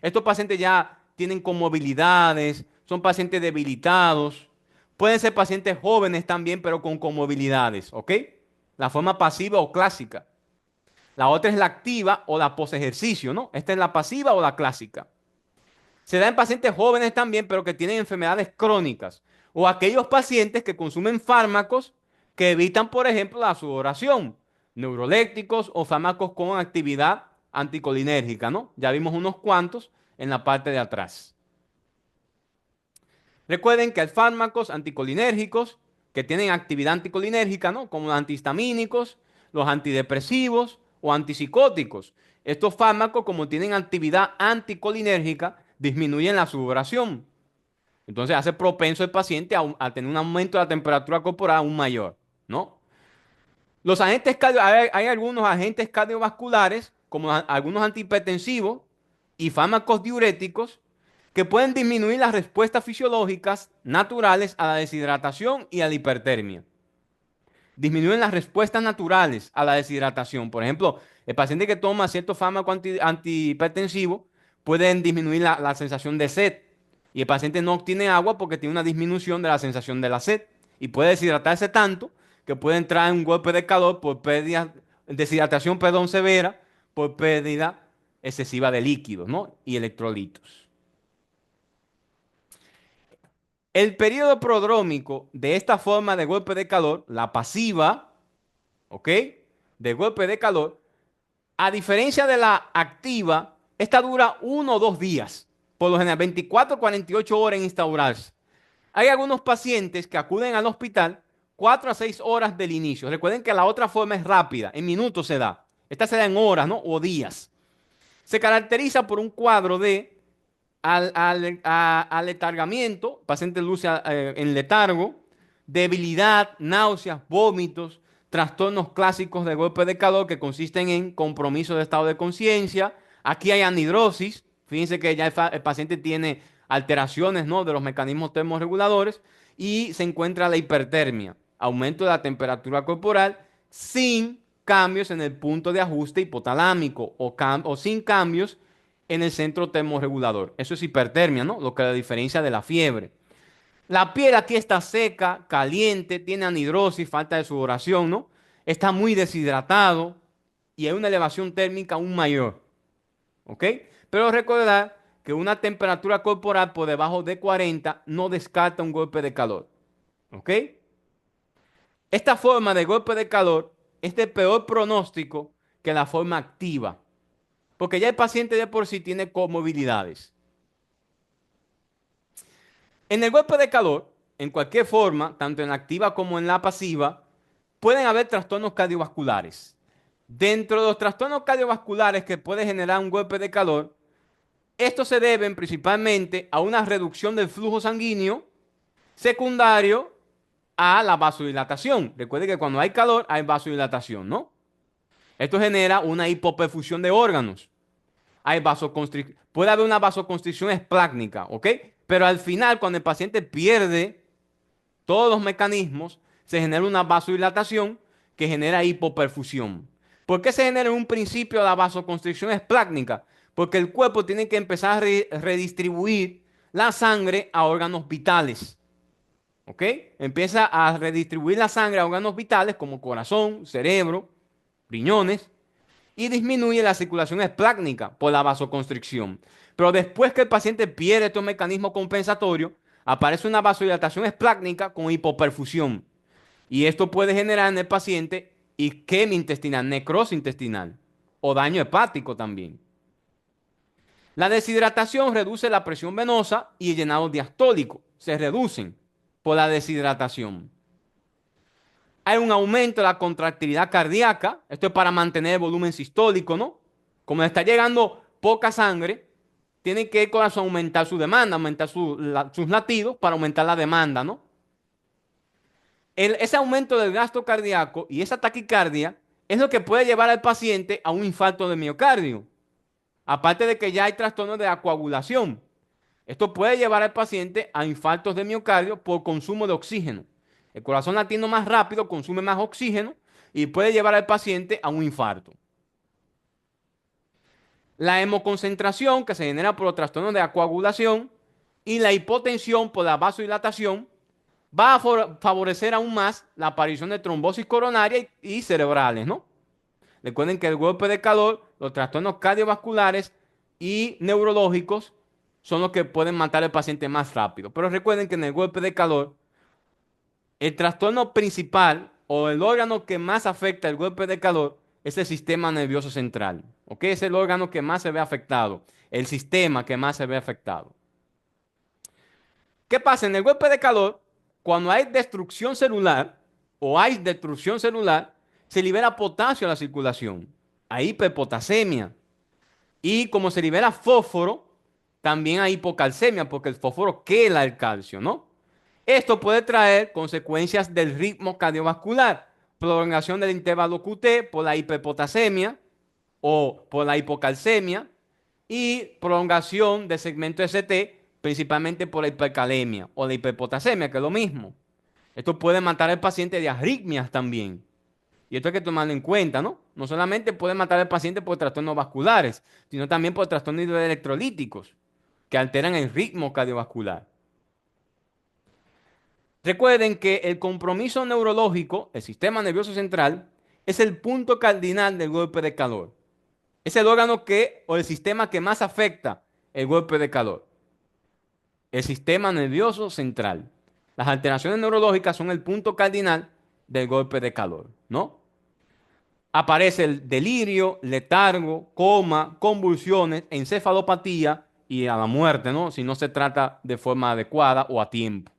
Estos pacientes ya tienen comorbilidades, son pacientes debilitados. Pueden ser pacientes jóvenes también, pero con comorbilidades, ¿ok? La forma pasiva o clásica. La otra es la activa o la posejercicio, ¿no? Esta es la pasiva o la clásica. Se da en pacientes jóvenes también, pero que tienen enfermedades crónicas. O aquellos pacientes que consumen fármacos que evitan, por ejemplo, la sudoración, neurolépticos o fármacos con actividad anticolinérgica, ¿no? Ya vimos unos cuantos en la parte de atrás. Recuerden que hay fármacos anticolinérgicos que tienen actividad anticolinérgica, ¿no? Como los antihistamínicos, los antidepresivos o antipsicóticos. Estos fármacos, como tienen actividad anticolinérgica, disminuyen la sudoración. Entonces hace propenso el paciente a tener un aumento de la temperatura corporal aún mayor, ¿no? Los agentes hay algunos agentes cardiovasculares, como algunos antihipertensivos y fármacos diuréticos, que pueden disminuir las respuestas fisiológicas naturales a la deshidratación y a la hipertermia. Disminuyen las respuestas naturales a la deshidratación. Por ejemplo, el paciente que toma cierto fármaco antihipertensivo pueden disminuir la sensación de sed. Y el paciente no obtiene agua porque tiene una disminución de la sensación de la sed. Y puede deshidratarse tanto que puede entrar en un golpe de calor por deshidratación, severa, por pérdida excesiva de líquidos, ¿no? Y electrolitos. El periodo prodrómico de esta forma de golpe de calor, la pasiva, ¿ok? De golpe de calor, a diferencia de la activa, esta dura 1 o 2 días, por lo general 24 o 48 horas en instaurarse. Hay algunos pacientes que acuden al hospital 4 a 6 horas del inicio. Recuerden que la otra forma es rápida, en minutos se da. Esta se da en horas, ¿no? O días. Se caracteriza por un cuadro de aletargamiento, paciente luce en letargo, debilidad, náuseas, vómitos, trastornos clásicos de golpe de calor que consisten en compromiso de estado de conciencia. Aquí hay anhidrosis. Fíjense que ya el paciente tiene alteraciones, ¿no? De los mecanismos termorreguladores y se encuentra la hipertermia, aumento de la temperatura corporal sin cambios en el punto de ajuste hipotalámico o sin cambios en el centro termorregulador. Eso es hipertermia, ¿no? Lo que la diferencia de la fiebre. La piel aquí está seca, caliente, tiene anhidrosis, falta de sudoración, ¿no? Está muy deshidratado y hay una elevación térmica aún mayor, ¿ok? Pero recordar que una temperatura corporal por debajo de 40 no descarta un golpe de calor, ¿ok? Esta forma de golpe de calor es de peor pronóstico que la forma activa, porque ya el paciente de por sí tiene comorbilidades. En el golpe de calor, en cualquier forma, tanto en la activa como en la pasiva, pueden haber trastornos cardiovasculares. Dentro de los trastornos cardiovasculares que puede generar un golpe de calor, estos se deben principalmente a una reducción del flujo sanguíneo secundario a la vasodilatación. Recuerde que cuando hay calor hay vasodilatación, ¿no? Esto genera una hipoperfusión de órganos. Hay vasoconstricción. Puede haber una vasoconstricción esplácnica, ¿ok? Pero al final, cuando el paciente pierde todos los mecanismos, se genera una vasodilatación que genera hipoperfusión. ¿Por qué se genera en un principio la vasoconstricción esplácnica? Porque el cuerpo tiene que empezar a redistribuir la sangre a órganos vitales. ¿Ok? Empieza a redistribuir la sangre a órganos vitales como corazón, cerebro, riñones y disminuye la circulación esplácnica por la vasoconstricción. Pero después que el paciente pierde estos mecanismos compensatorios, aparece una vasodilatación esplácnica con hipoperfusión. Y esto puede generar en el paciente isquemia intestinal, necrosis intestinal o daño hepático también. La deshidratación reduce la presión venosa y el llenado diastólico. Se reducen por la deshidratación. Hay un aumento de la contractilidad cardíaca. Esto es para mantener el volumen sistólico, ¿no? Como le está llegando poca sangre, tiene que el corazón aumentar su demanda, aumentar sus latidos para aumentar la demanda, ¿no? Ese aumento del gasto cardíaco y esa taquicardia es lo que puede llevar al paciente a un infarto de miocardio. Aparte de que ya hay trastornos de la coagulación. Esto puede llevar al paciente a infartos de miocardio por consumo de oxígeno. El corazón latiendo más rápido consume más oxígeno y puede llevar al paciente a un infarto. La hemoconcentración que se genera por los trastornos de la coagulación y la hipotensión por la vasodilatación va a favorecer aún más la aparición de trombosis coronaria y cerebrales, ¿no? Recuerden que el golpe de calor, los trastornos cardiovasculares y neurológicos son los que pueden matar al paciente más rápido. Pero recuerden que en el golpe de calor, el trastorno principal o el órgano que más afecta el golpe de calor es el sistema nervioso central. ¿Ok? Es el órgano que más se ve afectado, el sistema que más se ve afectado. ¿Qué pasa? En el golpe de calor, cuando hay destrucción celular o hay destrucción celular, se libera potasio a la circulación. Hay hiperpotasemia. Y como se libera fósforo, también hay hipocalcemia, porque el fósforo quela el calcio, ¿no? Esto puede traer consecuencias del ritmo cardiovascular, prolongación del intervalo QT por la hiperpotasemia o por la hipocalcemia y prolongación del segmento ST, principalmente por la hipercalemia o la hiperpotasemia, que es lo mismo. Esto puede matar al paciente de arritmias también. Y esto hay que tomarlo en cuenta, ¿no? No solamente puede matar al paciente por trastornos vasculares, sino también por trastornos hidroelectrolíticos que alteran el ritmo cardiovascular. Recuerden que el compromiso neurológico, el sistema nervioso central, es el punto cardinal del golpe de calor. Es el órgano que, o el sistema que más afecta el golpe de calor. El sistema nervioso central. Las alteraciones neurológicas son el punto cardinal del golpe de calor, ¿no? Aparece el delirio, letargo, coma, convulsiones, encefalopatía y a la muerte, ¿no? Si no se trata de forma adecuada o a tiempo.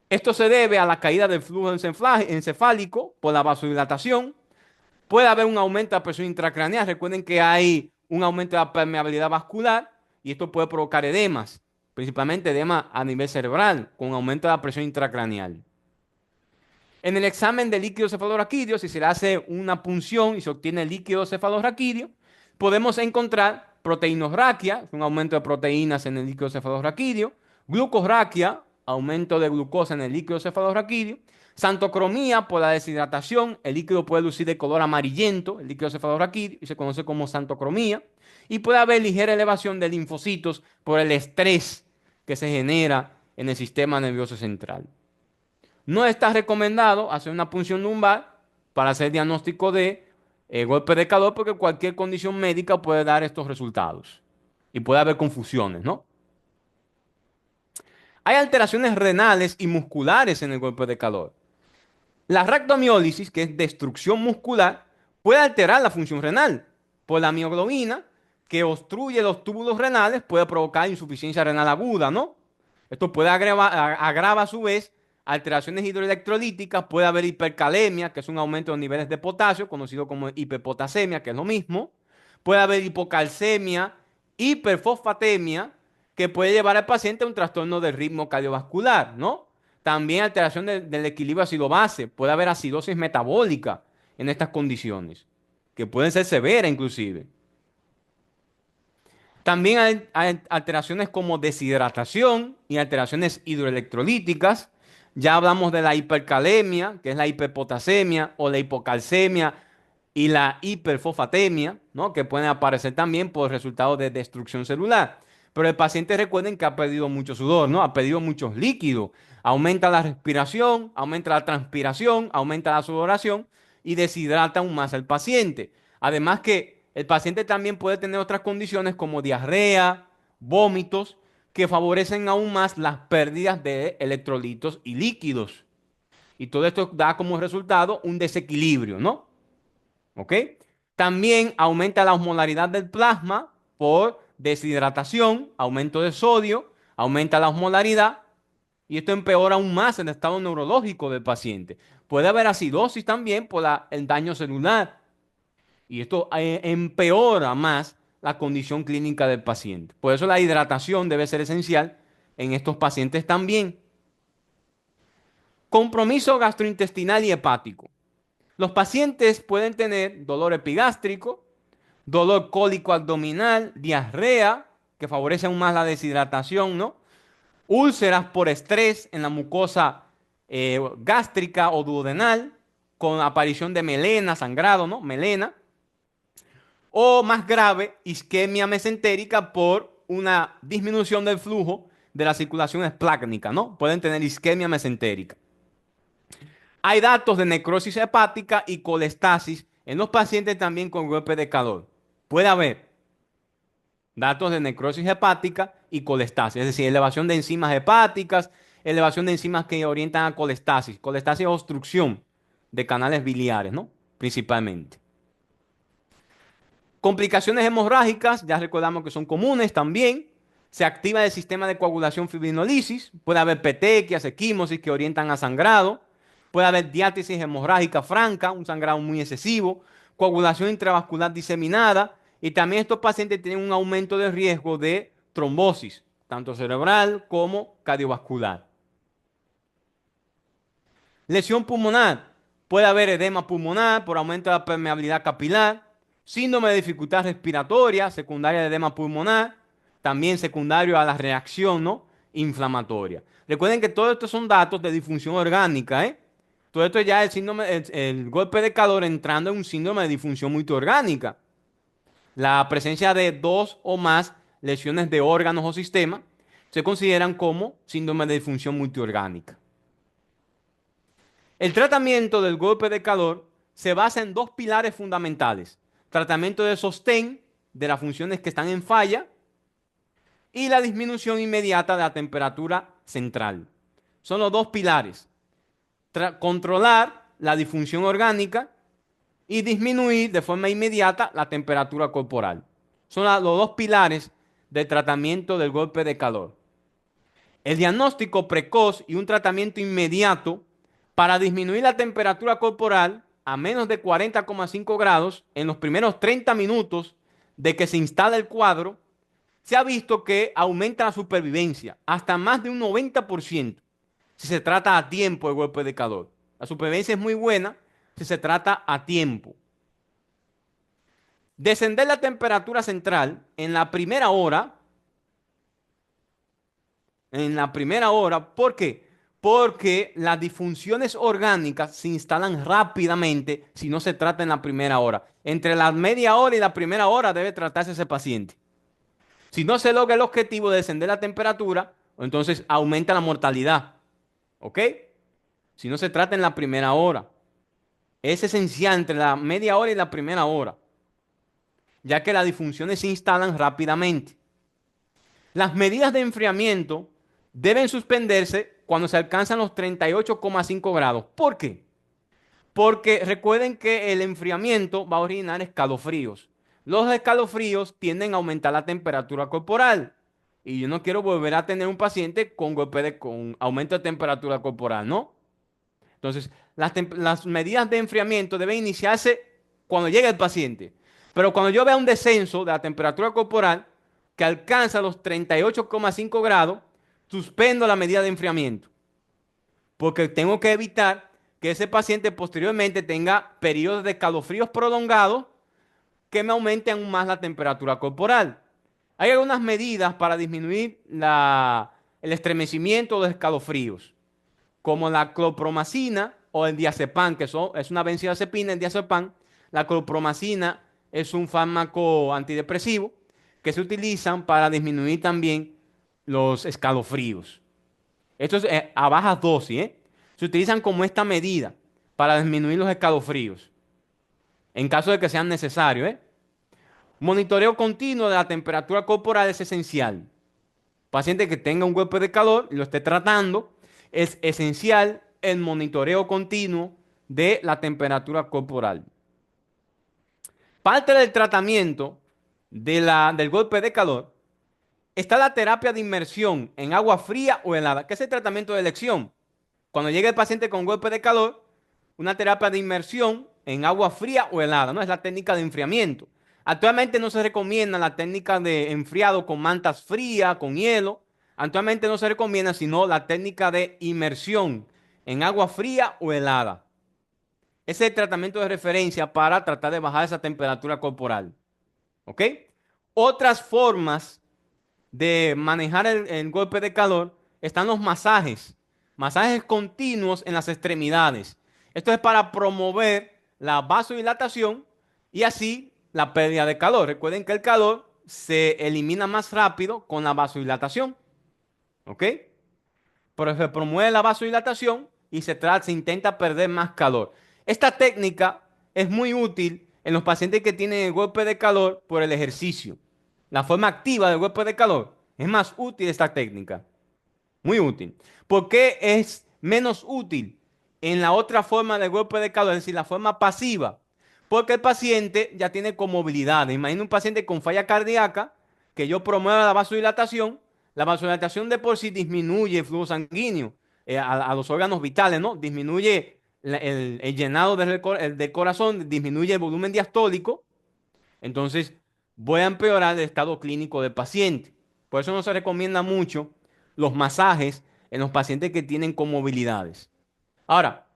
Esto se debe a la caída del flujo encefálico por la vasodilatación. Puede haber un aumento de la presión intracraneal. Recuerden que hay un aumento de la permeabilidad vascular y esto puede provocar edemas, principalmente edema a nivel cerebral, con aumento de la presión intracraneal. En el examen de líquido cefalorraquídeo, si se le hace una punción y se obtiene el líquido cefalorraquídeo, podemos encontrar proteinorraquia, un aumento de proteínas en el líquido cefalorraquídeo, glucorraquia, aumento de glucosa en el líquido cefalorraquídeo, santocromía por la deshidratación, el líquido puede lucir de color amarillento, el líquido cefalorraquídeo, y se conoce como santocromía, y puede haber ligera elevación de linfocitos por el estrés que se genera en el sistema nervioso central. No está recomendado hacer una punción lumbar para hacer diagnóstico de golpe de calor porque cualquier condición médica puede dar estos resultados y puede haber confusiones, ¿no? Hay alteraciones renales y musculares en el golpe de calor. La rhabdomiólisis, que es destrucción muscular, puede alterar la función renal por la mioglobina que obstruye los túbulos renales, puede provocar insuficiencia renal aguda, ¿no? Esto puede agrava a su vez alteraciones hidroelectrolíticas, puede haber hipercalemia, que es un aumento de los niveles de potasio, conocido como hiperpotasemia, que es lo mismo. Puede haber hipocalcemia, hiperfosfatemia, que puede llevar al paciente a un trastorno del ritmo cardiovascular, ¿no? También alteración del equilibrio ácido-base. Puede haber acidosis metabólica en estas condiciones, que pueden ser severas inclusive. También hay alteraciones como deshidratación y alteraciones hidroelectrolíticas. Ya hablamos de la hipercalemia, que es la hiperpotasemia, o la hipocalcemia y la hiperfosfatemia, ¿no? Que pueden aparecer también por resultado de destrucción celular. Pero el paciente, recuerden que ha perdido mucho sudor, ¿no? Ha perdido muchos líquidos. Aumenta la respiración, aumenta la transpiración, aumenta la sudoración y deshidrata aún más al paciente. Además que el paciente también puede tener otras condiciones como diarrea, vómitos, que favorecen aún más las pérdidas de electrolitos y líquidos. Y todo esto da como resultado un desequilibrio, ¿no? ¿Ok? También aumenta la osmolaridad del plasma por deshidratación, aumento de sodio, aumenta la osmolaridad y esto empeora aún más el estado neurológico del paciente. Puede haber acidosis también por el daño celular y esto empeora más la condición clínica del paciente. Por eso la hidratación debe ser esencial en estos pacientes también. Compromiso gastrointestinal y hepático. Los pacientes pueden tener dolor epigástrico, dolor cólico abdominal, diarrea, que favorece aún más la deshidratación, ¿no? Úlceras por estrés en la mucosa gástrica o duodenal, con aparición de melena, sangrado, ¿no? Melena. O más grave, isquemia mesentérica por una disminución del flujo de la circulación esplácnica, ¿no? Pueden tener isquemia mesentérica. Hay datos de necrosis hepática y colestasis en los pacientes también con golpe de calor. Puede haber datos de necrosis hepática y colestasis, es decir, elevación de enzimas hepáticas, elevación de enzimas que orientan a colestasis. Colestasis es obstrucción de canales biliares, ¿no? Principalmente. Complicaciones hemorrágicas, ya recordamos que son comunes también. Se activa el sistema de coagulación fibrinolisis. Puede haber petequias, equimosis que orientan a sangrado. Puede haber diátesis hemorrágica franca, un sangrado muy excesivo. Coagulación intravascular diseminada. Y también estos pacientes tienen un aumento de riesgo de trombosis, tanto cerebral como cardiovascular. Lesión pulmonar. Puede haber edema pulmonar por aumento de la permeabilidad capilar. Síndrome de dificultad respiratoria, secundaria de edema pulmonar, también secundario a la reacción, ¿no? Inflamatoria. Recuerden que todos estos son datos de disfunción orgánica, ¿eh? Todo esto ya es el golpe de calor entrando en un síndrome de disfunción multiorgánica. La presencia de dos o más lesiones de órganos o sistemas se consideran como síndrome de disfunción multiorgánica. El tratamiento del golpe de calor se basa en dos pilares fundamentales: tratamiento de sostén de las funciones que están en falla y la disminución inmediata de la temperatura central. Son los dos pilares. Controlar la disfunción orgánica y disminuir de forma inmediata la temperatura corporal. Son los dos pilares del tratamiento del golpe de calor. El diagnóstico precoz y un tratamiento inmediato para disminuir la temperatura corporal a menos de 40,5 grados en los primeros 30 minutos de que se instala el cuadro, se ha visto que aumenta la supervivencia hasta más de un 90% si se trata a tiempo el golpe de calor. La supervivencia es muy buena si se trata a tiempo. Descender la temperatura central en la primera hora. ¿Por qué? Porque las disfunciones orgánicas se instalan rápidamente si no se trata en la primera hora. Entre la media hora y la primera hora debe tratarse ese paciente. Si no se logra el objetivo de descender la temperatura, Entonces aumenta la mortalidad. ¿Ok? Si no se trata en la primera hora. Es esencial entre la media hora y la primera hora, ya que las disfunciones se instalan rápidamente. Las medidas de enfriamiento deben suspenderse cuando se alcanzan los 38,5 grados. ¿Por qué? Porque recuerden que el enfriamiento va a originar escalofríos. Los escalofríos tienden a aumentar la temperatura corporal. Y yo no quiero volver a tener un paciente con con aumento de temperatura corporal, ¿no? Entonces, las medidas de enfriamiento deben iniciarse cuando llegue el paciente. Pero cuando yo vea un descenso de la temperatura corporal que alcanza los 38,5 grados, suspendo la medida de enfriamiento. Porque tengo que evitar que ese paciente posteriormente tenga periodos de escalofríos prolongados que me aumenten aún más la temperatura corporal. Hay algunas medidas para disminuir el estremecimiento o los escalofríos, como la clopromacina o el diazepam, es una benzodiazepina, el diazepam. La clopromacina es un fármaco antidepresivo que se utilizan para disminuir también los escalofríos. Esto es a bajas dosis, ¿eh? Se utilizan como esta medida para disminuir los escalofríos, en caso de que sean necesarios, ¿eh? Monitoreo continuo de la temperatura corporal es esencial. Paciente que tenga un golpe de calor y lo esté tratando, es esencial el monitoreo continuo de la temperatura corporal. Parte del tratamiento del golpe de calor está la terapia de inmersión en agua fría o helada, que es el tratamiento de elección. Cuando llega el paciente con golpe de calor, una terapia de inmersión en agua fría o helada, ¿no? Es la técnica de enfriamiento. Actualmente no se recomienda la técnica de enfriado con mantas frías, con hielo. Actualmente no se recomienda sino la técnica de inmersión en agua fría o helada. Ese es el tratamiento de referencia para tratar de bajar esa temperatura corporal. ¿Ok? Otras formas de manejar el golpe de calor están los masajes. Masajes continuos en las extremidades. Esto es para promover la vasodilatación y así la pérdida de calor. Recuerden que el calor se elimina más rápido con la vasodilatación. ¿Ok? Pero se promueve la vasodilatación y se intenta perder más calor. Esta técnica es muy útil en los pacientes que tienen el golpe de calor por el ejercicio. La forma activa del golpe de calor es más útil esta técnica. Muy útil. ¿Por qué es menos útil en la otra forma del golpe de calor, es decir, la forma pasiva? Porque el paciente ya tiene comorbilidades. Imagina un paciente con falla cardíaca que yo promueva la vasodilatación. La vasodilatación de por sí disminuye el flujo sanguíneo a los órganos vitales, ¿no? Disminuye el llenado del corazón, disminuye el volumen diastólico. Entonces, voy a empeorar el estado clínico del paciente. Por eso no se recomienda mucho los masajes en los pacientes que tienen comorbilidades. Ahora,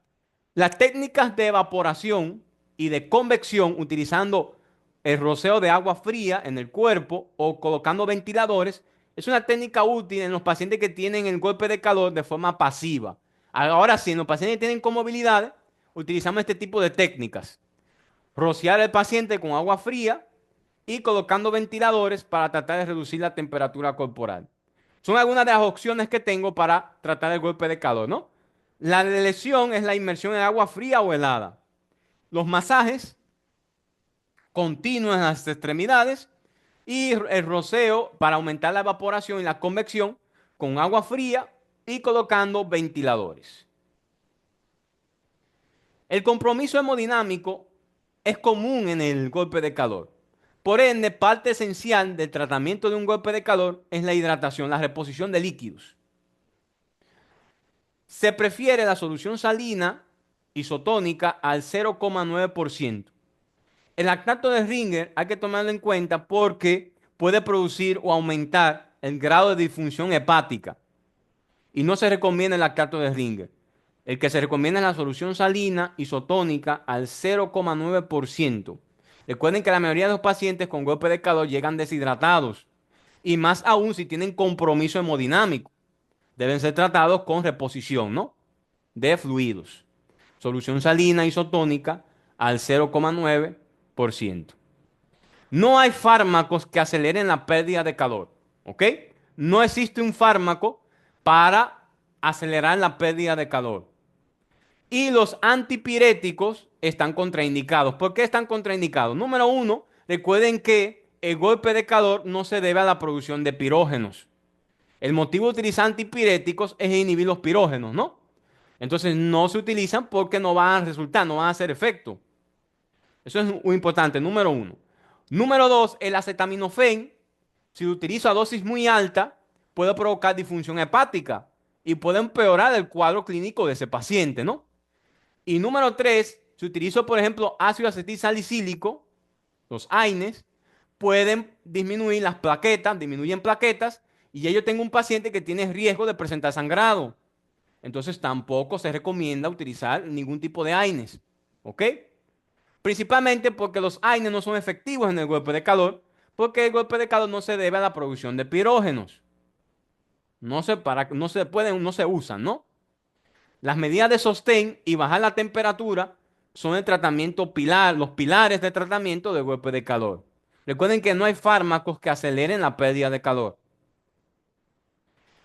las técnicas de evaporación y de convección utilizando el roceo de agua fría en el cuerpo o colocando ventiladores es una técnica útil en los pacientes que tienen el golpe de calor de forma pasiva. Ahora sí, en los pacientes que tienen comorbilidades, utilizamos este tipo de técnicas. Rociar al paciente con agua fría y colocando ventiladores para tratar de reducir la temperatura corporal. Son algunas de las opciones que tengo para tratar el golpe de calor, ¿no? La de lesión es la inmersión en agua fría o helada. Los masajes continuos en las extremidades y el roceo para aumentar la evaporación y la convección con agua fría y colocando ventiladores. El compromiso hemodinámico es común en el golpe de calor. Por ende, parte esencial del tratamiento de un golpe de calor es la hidratación, la reposición de líquidos. Se prefiere la solución salina isotónica al 0,9%. El lactato de Ringer hay que tomarlo en cuenta porque puede producir o aumentar el grado de disfunción hepática y no se recomienda el lactato de Ringer. El que se recomienda es la solución salina isotónica al 0,9%. Recuerden que la mayoría de los pacientes con golpe de calor llegan deshidratados y más aún si tienen compromiso hemodinámico. Deben ser tratados con reposición, ¿no? De fluidos. Solución salina isotónica al 0,9%. No hay fármacos que aceleren la pérdida de calor, ¿ok? No existe un fármaco para acelerar la pérdida de calor. Y los antipiréticos están contraindicados. ¿Por qué están contraindicados? Número uno, recuerden que el golpe de calor no se debe a la producción de pirógenos. El motivo de utilizar antipiréticos es inhibir los pirógenos, ¿no? Entonces no se utilizan porque no van a resultar, no van a hacer efecto. Eso es muy importante, número uno. Número dos, el acetaminofén, si lo utilizo a dosis muy alta, puede provocar disfunción hepática y puede empeorar el cuadro clínico de ese paciente, ¿no? Y número tres, si utilizo, por ejemplo, ácido acetil salicílico, los AINES, pueden disminuir las plaquetas, disminuyen plaquetas, y yo tengo un paciente que tiene riesgo de presentar sangrado. Entonces tampoco se recomienda utilizar ningún tipo de AINES. ¿Ok? Principalmente porque los AINES no son efectivos en el golpe de calor, porque el golpe de calor no se debe a la producción de pirógenos. No se pueden, no se usan, ¿no? Las medidas de sostén y bajar la temperatura son el tratamiento pilar, los pilares de tratamiento del golpe de calor. Recuerden que no hay fármacos que aceleren la pérdida de calor.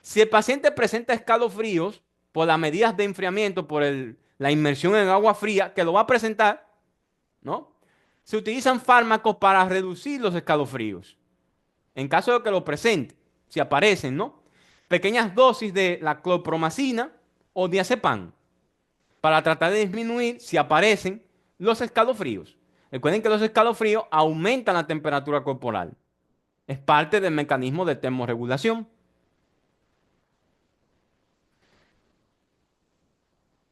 Si el paciente presenta escalofríos por las medidas de enfriamiento, por la inmersión en agua fría, que lo va a presentar, ¿no? Se utilizan fármacos para reducir los escalofríos. En caso de que lo presente, si aparecen, ¿no? Pequeñas dosis de la clopromacina o diazepam para tratar de disminuir, si aparecen, los escalofríos. Recuerden que los escalofríos aumentan la temperatura corporal. Es parte del mecanismo de termorregulación.